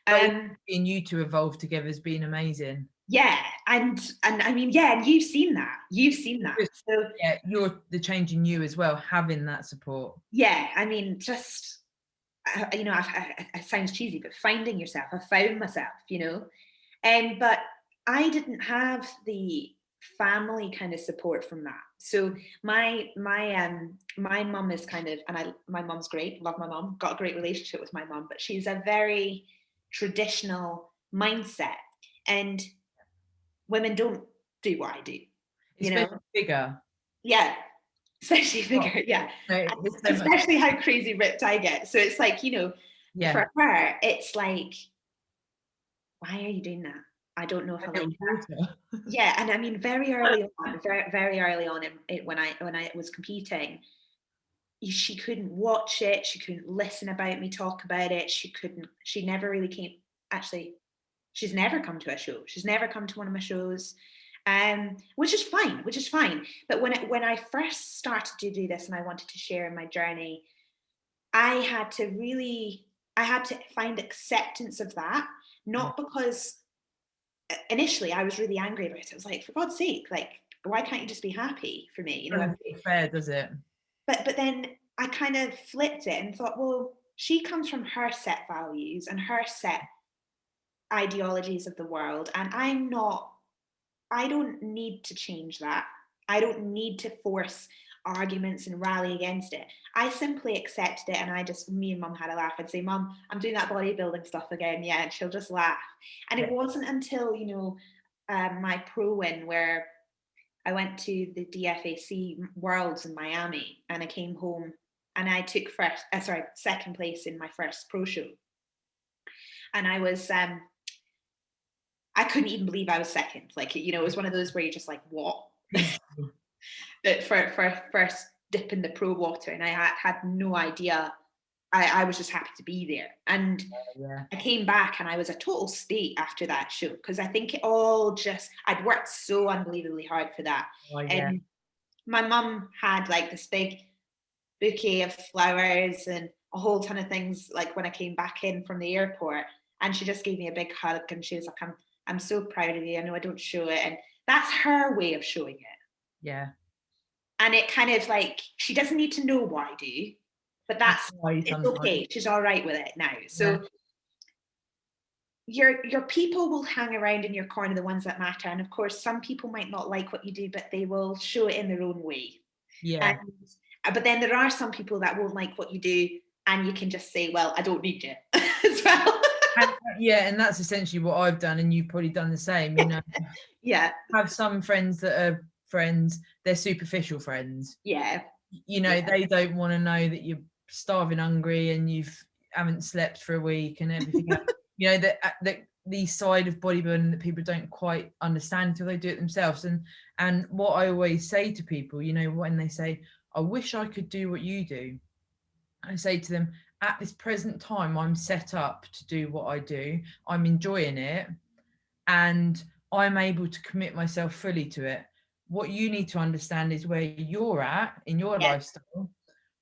And you two evolve together has been amazing. Yeah, and I mean, yeah, and you've seen that. So yeah, you're the change in you as well, having that support. Yeah, I mean, just it sounds cheesy, but finding yourself. I found myself, but I didn't have the family kind of support from that. So my mum is kind of, and my mum's great, love my mum, got a great relationship with my mum, but she's a very traditional mindset, and women don't do what I do, Especially bigger. Yeah, especially bigger, yeah. No, especially how crazy ripped I get. So it's like, yeah. For her, it's like, why are you doing that? I don't know if I like that. Yeah, and I mean, very early on, very early on, when I was competing, she couldn't watch it. She couldn't listen about me talk about it. She never really came. Actually, she's never come to a show. She's never come to one of my shows. Which is fine. But when I first started to do this and I wanted to share my journey, I had to find acceptance of that, not because initially I was really angry about it. I was like, for God's sake, like, why can't you just be happy for me? Doesn't feel fair, does it? But then I kind of flipped it and thought, well, she comes from her set values and her set ideologies of the world, and I don't need to change that. I don't need to force arguments and rally against it. I simply accepted it, and me and Mum had a laugh. I'd say, Mum, I'm doing that bodybuilding stuff again. Yeah, and she'll just laugh. And it wasn't until, my pro win where I went to the DFAC Worlds in Miami, and I came home and I took second place in my first pro show. And I was, I couldn't even believe I was second. Like, it was one of those where you're just like, what? That for first dip in the pro water, and I had no idea. I was just happy to be there. And I came back and I was a total state after that show, because I think it all I'd worked so unbelievably hard for that. And my mum had like this big bouquet of flowers and a whole ton of things, like when I came back in from the airport, and she just gave me a big hug, and she was like, I'm so proud of you. I know I don't show it. And that's her way of showing it. Yeah. And it kind of like, she doesn't need to know what I do, but it's okay. She's all right with it now. So your people will hang around in your corner, the ones that matter. And of course, some people might not like what you do, but they will show it in their own way. Yeah. But then there are some people that won't like what you do, and you can just say, well, I don't need you as well. And that's essentially what I've done, and you've probably done the same. Yeah. I have some friends that are friends, they're superficial friends. Yeah. They don't want to know that you're starving hungry and you haven't slept for a week and everything else. that the side of bodybuilding that people don't quite understand until they do it themselves. And what I always say to people, when they say, I wish I could do what you do, I say to them, at this present time, I'm set up to do what I do. I'm enjoying it, and I'm able to commit myself fully to it. What you need to understand is where you're at in your lifestyle,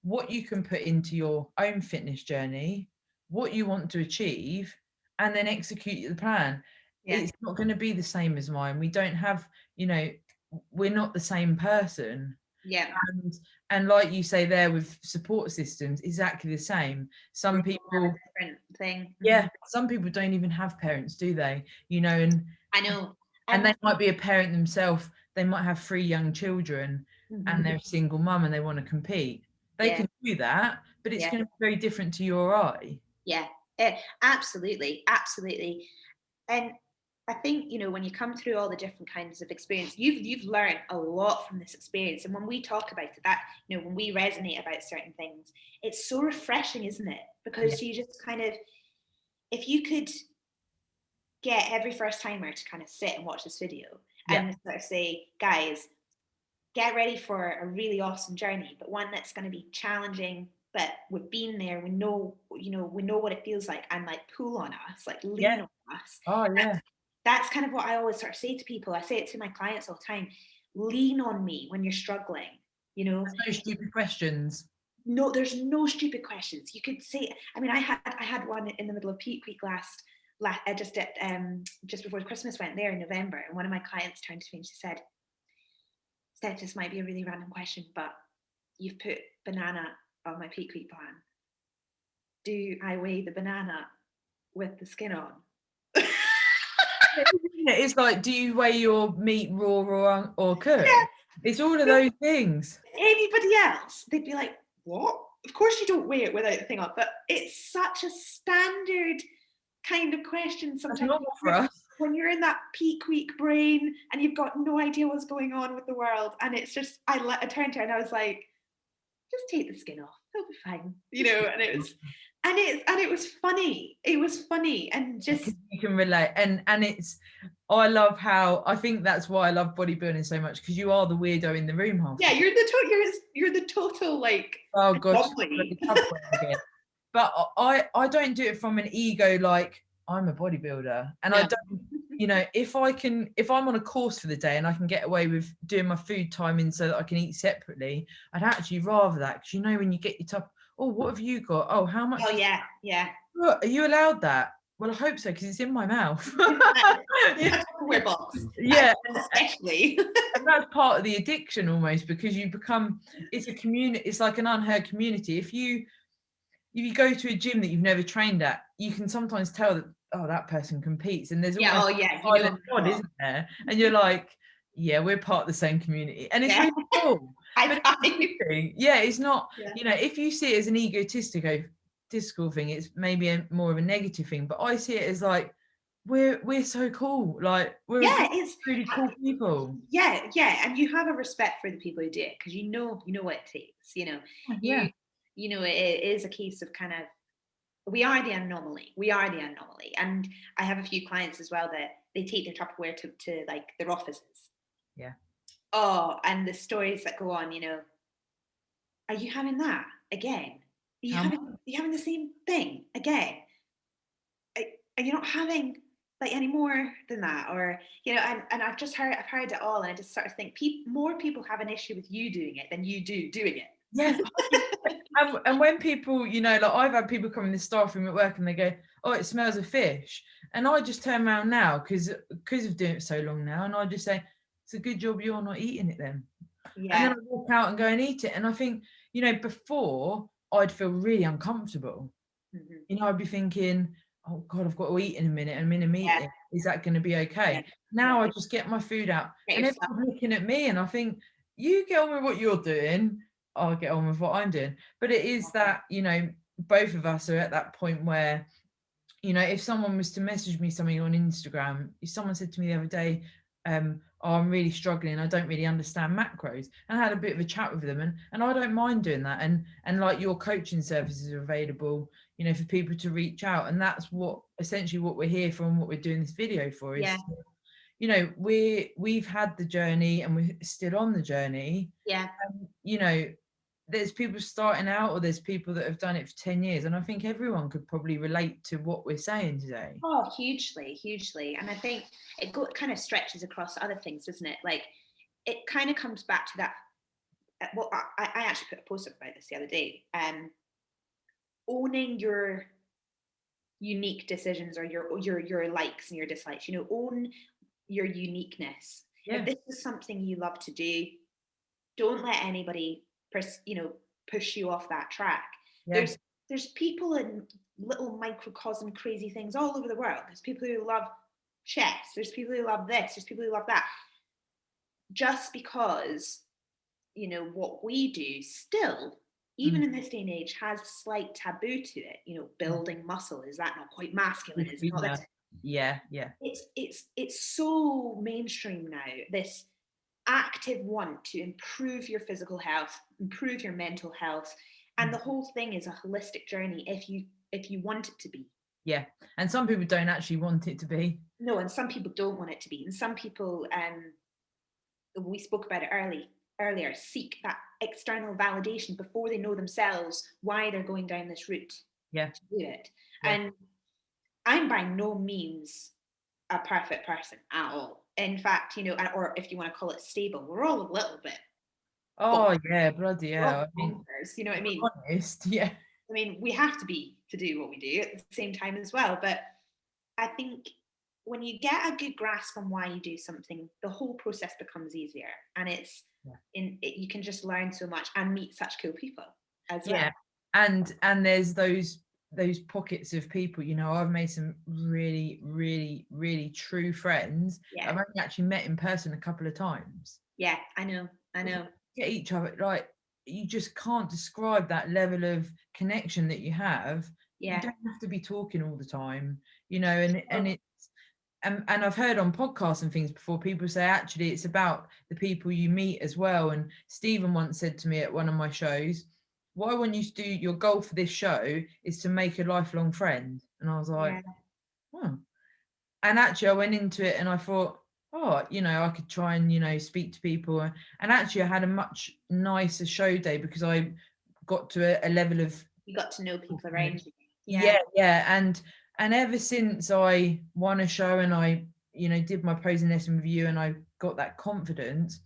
what you can put into your own fitness journey, what you want to achieve, and then execute the plan. It's not going to be the same as mine. We don't have, we're not the same person. Yeah. And like you say there with support systems, exactly the same. Some people have a different thing. Yeah, some people don't even have parents, do they? And I know. And they might be a parent themselves. They might have 3 young children, and they're a single mum and they want to compete. They can do that, but it's going to be very different to your eye. Yeah, absolutely. And I think, you know, when you come through all the different kinds of experience, you've learned a lot from this experience. And when we talk about it, that, you know, when we resonate about certain things, it's so refreshing, isn't it? Because you just kind of, if you could get every first timer to kind of sit and watch this video and sort of say, guys, get ready for a really awesome journey, but one that's going to be challenging. But we've been there. We know, you know, we know what it feels like, and like pull on us, like lean on us. Oh yeah. That's kind of what I always sort of say to people. I say it to my clients all the time. Lean on me when you're struggling. You know, there's no stupid questions. No, there's no stupid questions. You could say. I mean, I had one in the middle of peak week just before Christmas went there in November, and one of my clients turned to me and she said, "Steph, this might be a really random question, but you've put banana on my peak week plan. Do I weigh the banana with the skin on?" It's like, do you weigh your meat raw or cooked? Yeah. It's all of those things. Anybody else, they'd be like, what? Of course you don't weigh it without the thing on. But it's such a standard kind of question sometimes when you're in that peak week brain and you've got no idea what's going on with the world. And it's just, I turned to her and I was like, just take the skin off. It'll be fine. You know, and it was funny. It was funny, and just you can relate. And it's, I love how, I think that's why I love bodybuilding so much, because you are the weirdo in the room half. Yeah, you're the total like, oh gosh, but I don't do it from an ego like I'm a bodybuilder, and I don't, you know, if I'm on a course for the day and I can get away with doing my food timing so that I can eat separately, I'd actually rather that, because you know, when you get your top, oh, what have you got? Oh, how much? Oh yeah. Are you allowed that? Well, I hope so, because it's in my mouth. Tupperware box. Yeah, especially. And that's part of the addiction almost, because you become, it's a community, it's like an unheard community. If you go to a gym that you've never trained at, you can sometimes tell that, oh, that person competes, and there's almost silent God, isn't there? And you're like, yeah, we're part of the same community, and it's really cool. It's not, you know, if you see it as an egotistical thing, it's maybe more of a negative thing, but I see it as like, we're so cool, like we're it's really cool people. And you have a respect for the people who do it, because you know what it takes, you know. You know, it is a case of kind of, we are the anomaly, and I have a few clients as well that they take their Tupperware to like their offices. And the stories that go on, you know, are you having that again? Are you having the same thing again? Are you not having like any more than that? Or, you know, and I've heard it all, and I just sort of think more people have an issue with you doing it than you do doing it. Yeah. And when people, you know, like I've had people come in the staff room at work and they go, oh, it smells of fish. And I just turn around now, because of doing it so long now, and I just say, it's a good job you're not eating it then. And then I walk out and go and eat it. And I think, you know, before I'd feel really uncomfortable. Mm-hmm. You know, I'd be thinking, oh God, I've got to eat in a minute. I'm in a meeting. Is that going to be okay? Now I just get my food out and everyone's looking at me, and I think, you get on with what you're doing, I'll get on with what I'm doing. But it is that, you know, both of us are at that point where, you know, if someone was to message me something on Instagram, if someone said to me the other day, oh, I'm really struggling, I don't really understand macros, and I had a bit of a chat with them, and I don't mind doing that, and like your coaching services are available, you know, for people to reach out, and that's essentially what we're here for, and what we're doing this video for is, you know, we've had the journey and we're still on the journey. You know, there's people starting out, or there's people that have done it for 10 years, and I think everyone could probably relate to what we're saying today. Oh, hugely. And I think it kind of stretches across other things, doesn't it? Like, it kind of comes back to that. Well, I actually put a post up about this the other day. Owning your unique decisions, or your likes and your dislikes. You know, own your uniqueness. If this is something you love to do, don't let anybody push you off that track. There's people in little microcosm crazy things all over the world. There's people who love chess, there's people who love this, there's people who love that. Just because, you know, what we do still, even in this day and age, has a slight taboo to it. You know, building muscle, is that not quite masculine? Is it not this? Yeah. It's so mainstream now, this active want to improve your physical health, improve your mental health, and the whole thing is a holistic journey if you want it to be. Yeah, and some people don't actually want it to be. No, and some people don't want it to be, and some people, we spoke about it earlier, seek that external validation before they know themselves why they're going down this route. Yeah, to do it. And I'm by no means a perfect person at all. In fact, or if you want to call it stable, we're all a little bit. Oh bloody hell. You know what I mean? Honest, yeah. I mean, we have to be to do what we do at the same time as well. But I think when you get a good grasp on why you do something, the whole process becomes easier, and you can just learn so much and meet such cool people as well. Yeah, and there's those pockets of people, I've made some really, really, really true friends. I've only actually met in person a couple of times. Yeah, I know. Get each other, like, you just can't describe that level of connection that you have. You don't have to be talking all the time, and I've heard on podcasts and things before, people say actually it's about the people you meet as well. And Stephen once said to me at one of my shows, what I want you to do, your goal for this show is to make a lifelong friend. And I was like, oh. And actually I went into it and I thought, oh, I could try and, speak to people. And actually I had a much nicer show day because I got to a level of... You got to know people around you. Yeah. And ever since I won a show and I, did my posing lesson with you and I got that confidence,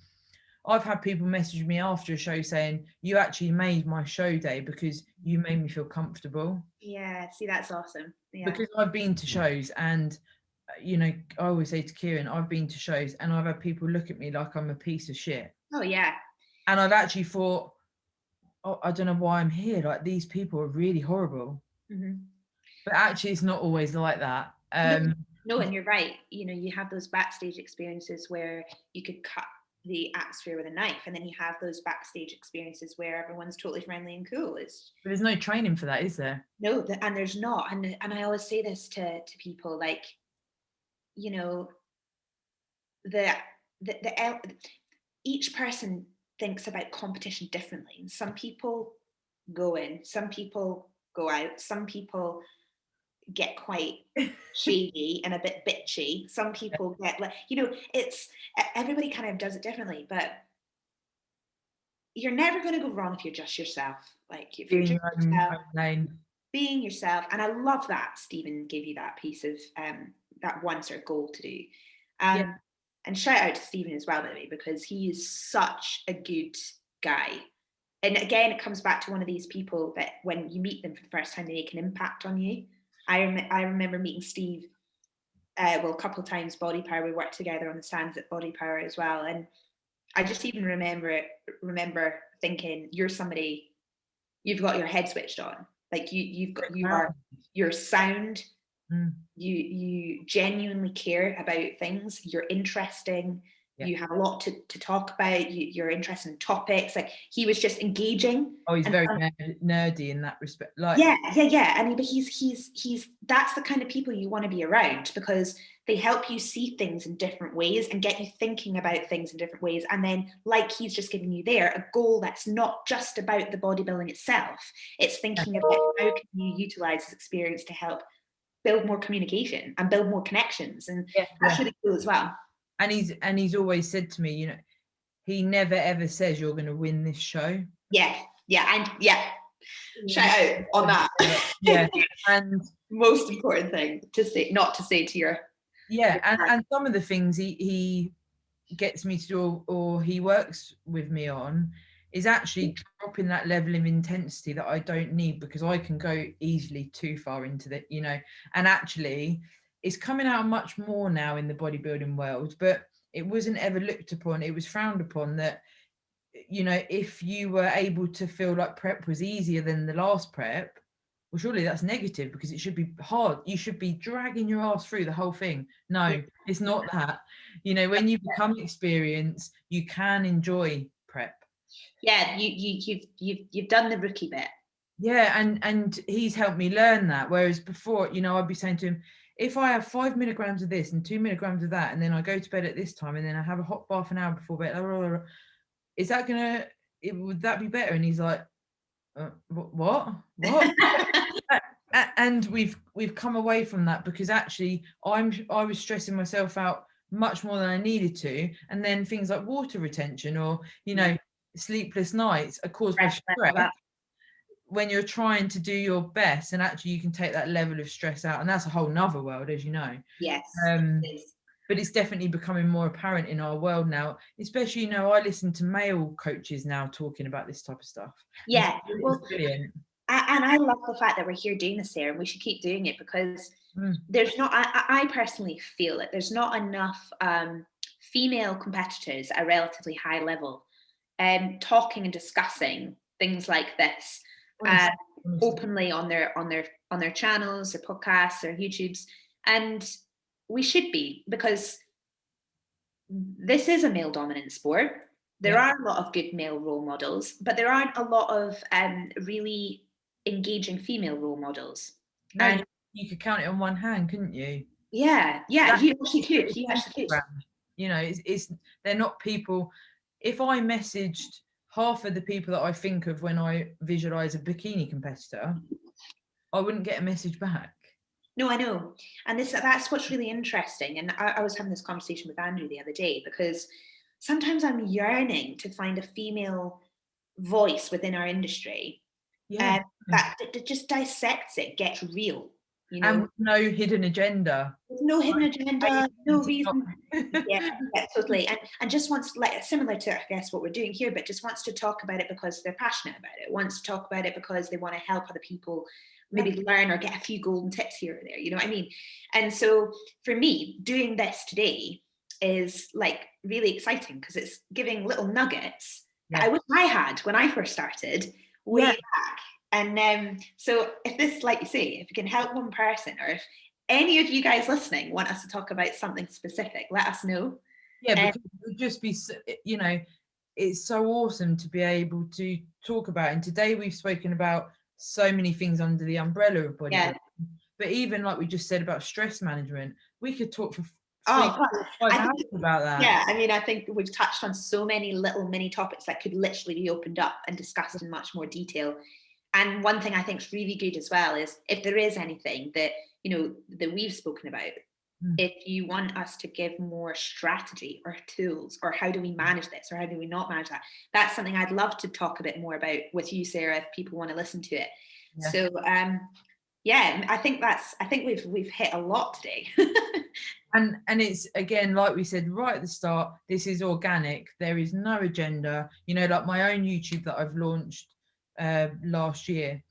I've had people message me after a show saying, you actually made my show day because you made me feel comfortable. Yeah, see, that's awesome. Yeah. Because I've been to shows and, I always say to Kieran, I've been to shows and I've had people look at me like I'm a piece of shit. Oh, yeah. And I've actually thought, oh, I don't know why I'm here. Like, these people are really horrible. Mm-hmm. But actually, it's not always like that. No, and you're right. You have those backstage experiences where you could cut the atmosphere with a knife, and then you have those backstage experiences where everyone's totally friendly and cool. But there's no training for that, is there? No, and there's not. And I always say this to people, like, each person thinks about competition differently. And some people go in, some people go out, some people get quite shady and a bit bitchy. Some people get it's everybody kind of does it differently, but you're never going to go wrong if you're just yourself. Like, if you're just yourself, being yourself. And I love that Stephen gave you that piece of that one sort of goal to do. And shout out to Stephen as well, by the way, because he is such a good guy. And again, it comes back to one of these people that when you meet them for the first time, they make an impact on you. I remember meeting Steve, a couple of times, Body Power. We worked together on the stands at Body Power as well. And I just even remember thinking, you're somebody, you've got your head switched on. Like, you're sound. You genuinely care about things. You're interesting. You have a lot to talk about. You're interested in topics. Like, he was just engaging. Oh, he's very nerdy in that respect. Like, yeah. And he's that's the kind of people you want to be around, because they help you see things in different ways and get you thinking about things in different ways. And then, like he's just giving you there, a goal that's not just about the bodybuilding itself. It's thinking about how can you utilize this experience to help build more communication and build more connections. And that's really cool as well. And he's always said to me, he never ever says you're going to win this show. Shout out on that. And most important thing to say, not to say to your and some of the things he gets me to do, or he works with me on, is actually dropping that level of intensity that I don't need, because I can go easily too far into that, and actually it's coming out much more now in the bodybuilding world, but it wasn't ever looked upon. It was frowned upon that, if you were able to feel like prep was easier than the last prep, well, surely that's negative, because it should be hard. You should be dragging your ass through the whole thing. No, it's not that. When you become experienced, you can enjoy prep. Yeah, you've done the rookie bit. Yeah, and he's helped me learn that. Whereas before, I'd be saying to him, if I have 5 milligrams of this and 2 milligrams of that, and then I go to bed at this time, and then I have a hot bath an hour before bed, is that would that be better? And he's like, what? And we've come away from that, because actually I was stressing myself out much more than I needed to, and then things like water retention, or sleepless nights are caused by stress when you're trying to do your best, and actually you can take that level of stress out, and that's a whole nother world, as you know. Yes, but it's definitely becoming more apparent in our world now, especially, I listen to male coaches now talking about this type of stuff. Yeah, well, brilliant. And I love the fact that we're here doing this, Sarah, and we should keep doing it, because there's not, I personally feel that there's not enough female competitors at a relatively high level talking and discussing things like this openly on their channels, their podcasts, their YouTubes. And we should be, because this is a male dominant sport. There are a lot of good male role models, but there aren't a lot of really engaging female role models. No, and you could count it on one hand, couldn't you? Yeah, you actually could. It's they're not people. If I messaged half of the people that I think of when I visualize a bikini competitor, I wouldn't get a message back. No, I know. And that's what's really interesting. And I was having this conversation with Andrew the other day, because sometimes I'm yearning to find a female voice within our industry that just dissects it, gets real. And no hidden agenda. There's no hidden agenda, no reason. Yeah, totally. And just wants, similar to, I guess, what we're doing here, but just wants to talk about it because they're passionate about it, wants to talk about it because they want to help other people maybe learn or get a few golden tips here or there, you know what I mean? And so for me, doing this today is really exciting, because it's giving little nuggets that I wish I had when I first started way back. And so if this, like you say, if you can help one person, or if any of you guys listening want us to talk about something specific, let us know. Yeah, because it would just be, it's so awesome to be able to talk about. And today we've spoken about so many things under the umbrella of bodybuilding. But even like we just said about stress management, we could talk for 5 hours about that. Yeah, I mean, I think we've touched on so many little mini topics that could literally be opened up and discussed in much more detail. And one thing I think is really good as well is, if there is anything that, that we've spoken about, if you want us to give more strategy or tools, or how do we manage this, or how do we not manage that, that's something I'd love to talk a bit more about with you, Sarah, if people want to listen to it. Yeah. So, I think we've hit a lot today. And it's, again, like we said right at the start, this is organic. There is no agenda. Like my own YouTube that I've launched last year,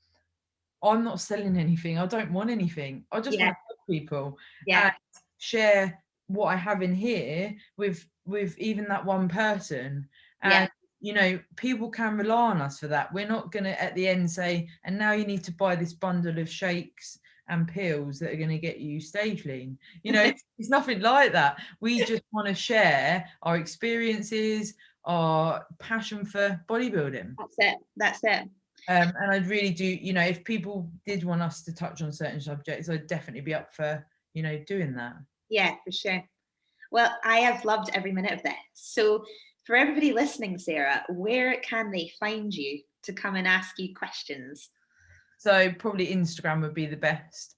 I'm not selling anything. I don't want anything. I just want to help people and share what I have in here with even that one person. And people can rely on us for that. We're not going to at the end say, and now you need to buy this bundle of shakes and pills that are going to get you stage lean. It's nothing like that. We just want to share our experiences, our passion for bodybuilding. That's it. And I'd really do, if people did want us to touch on certain subjects, I'd definitely be up for, doing that. Yeah, for sure. Well, I have loved every minute of this. So for everybody listening, Sarah, where can they find you to come and ask you questions? So probably Instagram would be the best,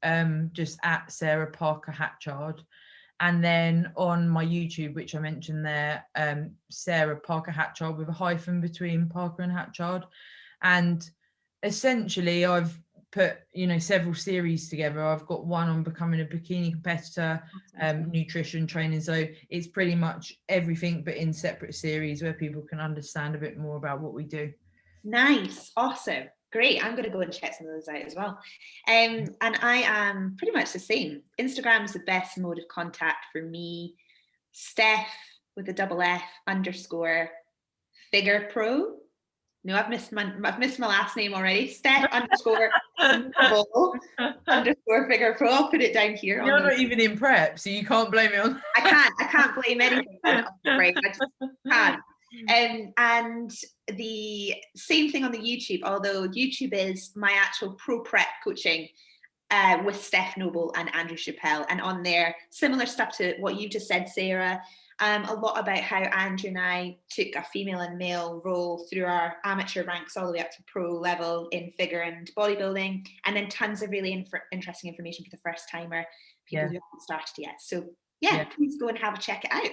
just at Sarah Parker-Hatchard. And then on my YouTube, which I mentioned there, Sarah Parker-Hatchard with a hyphen between Parker and Hatchard. And essentially I've put, several series together. I've got one on becoming a bikini competitor, nutrition training. So it's pretty much everything, but in separate series where people can understand a bit more about what we do. Nice. Awesome. Great. I'm going to go and check some of those out as well. And I am pretty much the same. Instagram is the best mode of contact for me. Steff with a double F _figure pro. No, I've missed my last name already. Steff __ figure pro. I'll put it down here. You're not even in prep, so you can't blame it on. I can't blame anything. I'm afraid. I just can't. And the same thing on the YouTube, although YouTube is my actual pro prep coaching. with Steff Noble and Andrew Chappelle, and on there, similar stuff to what you just said, Sarah. A lot about how Andrew and I took a female and male role through our amateur ranks all the way up to pro level in figure and bodybuilding, and then tons of really interesting information for the first timer, people who haven't started yet. So please go and have a check it out.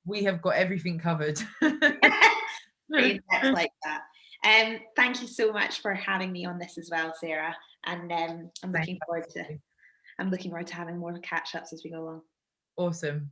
We have got everything covered. Like that. Thank you so much for having me on this as well, Sarah. And I'm looking forward to having more catch-ups as we go along. Awesome.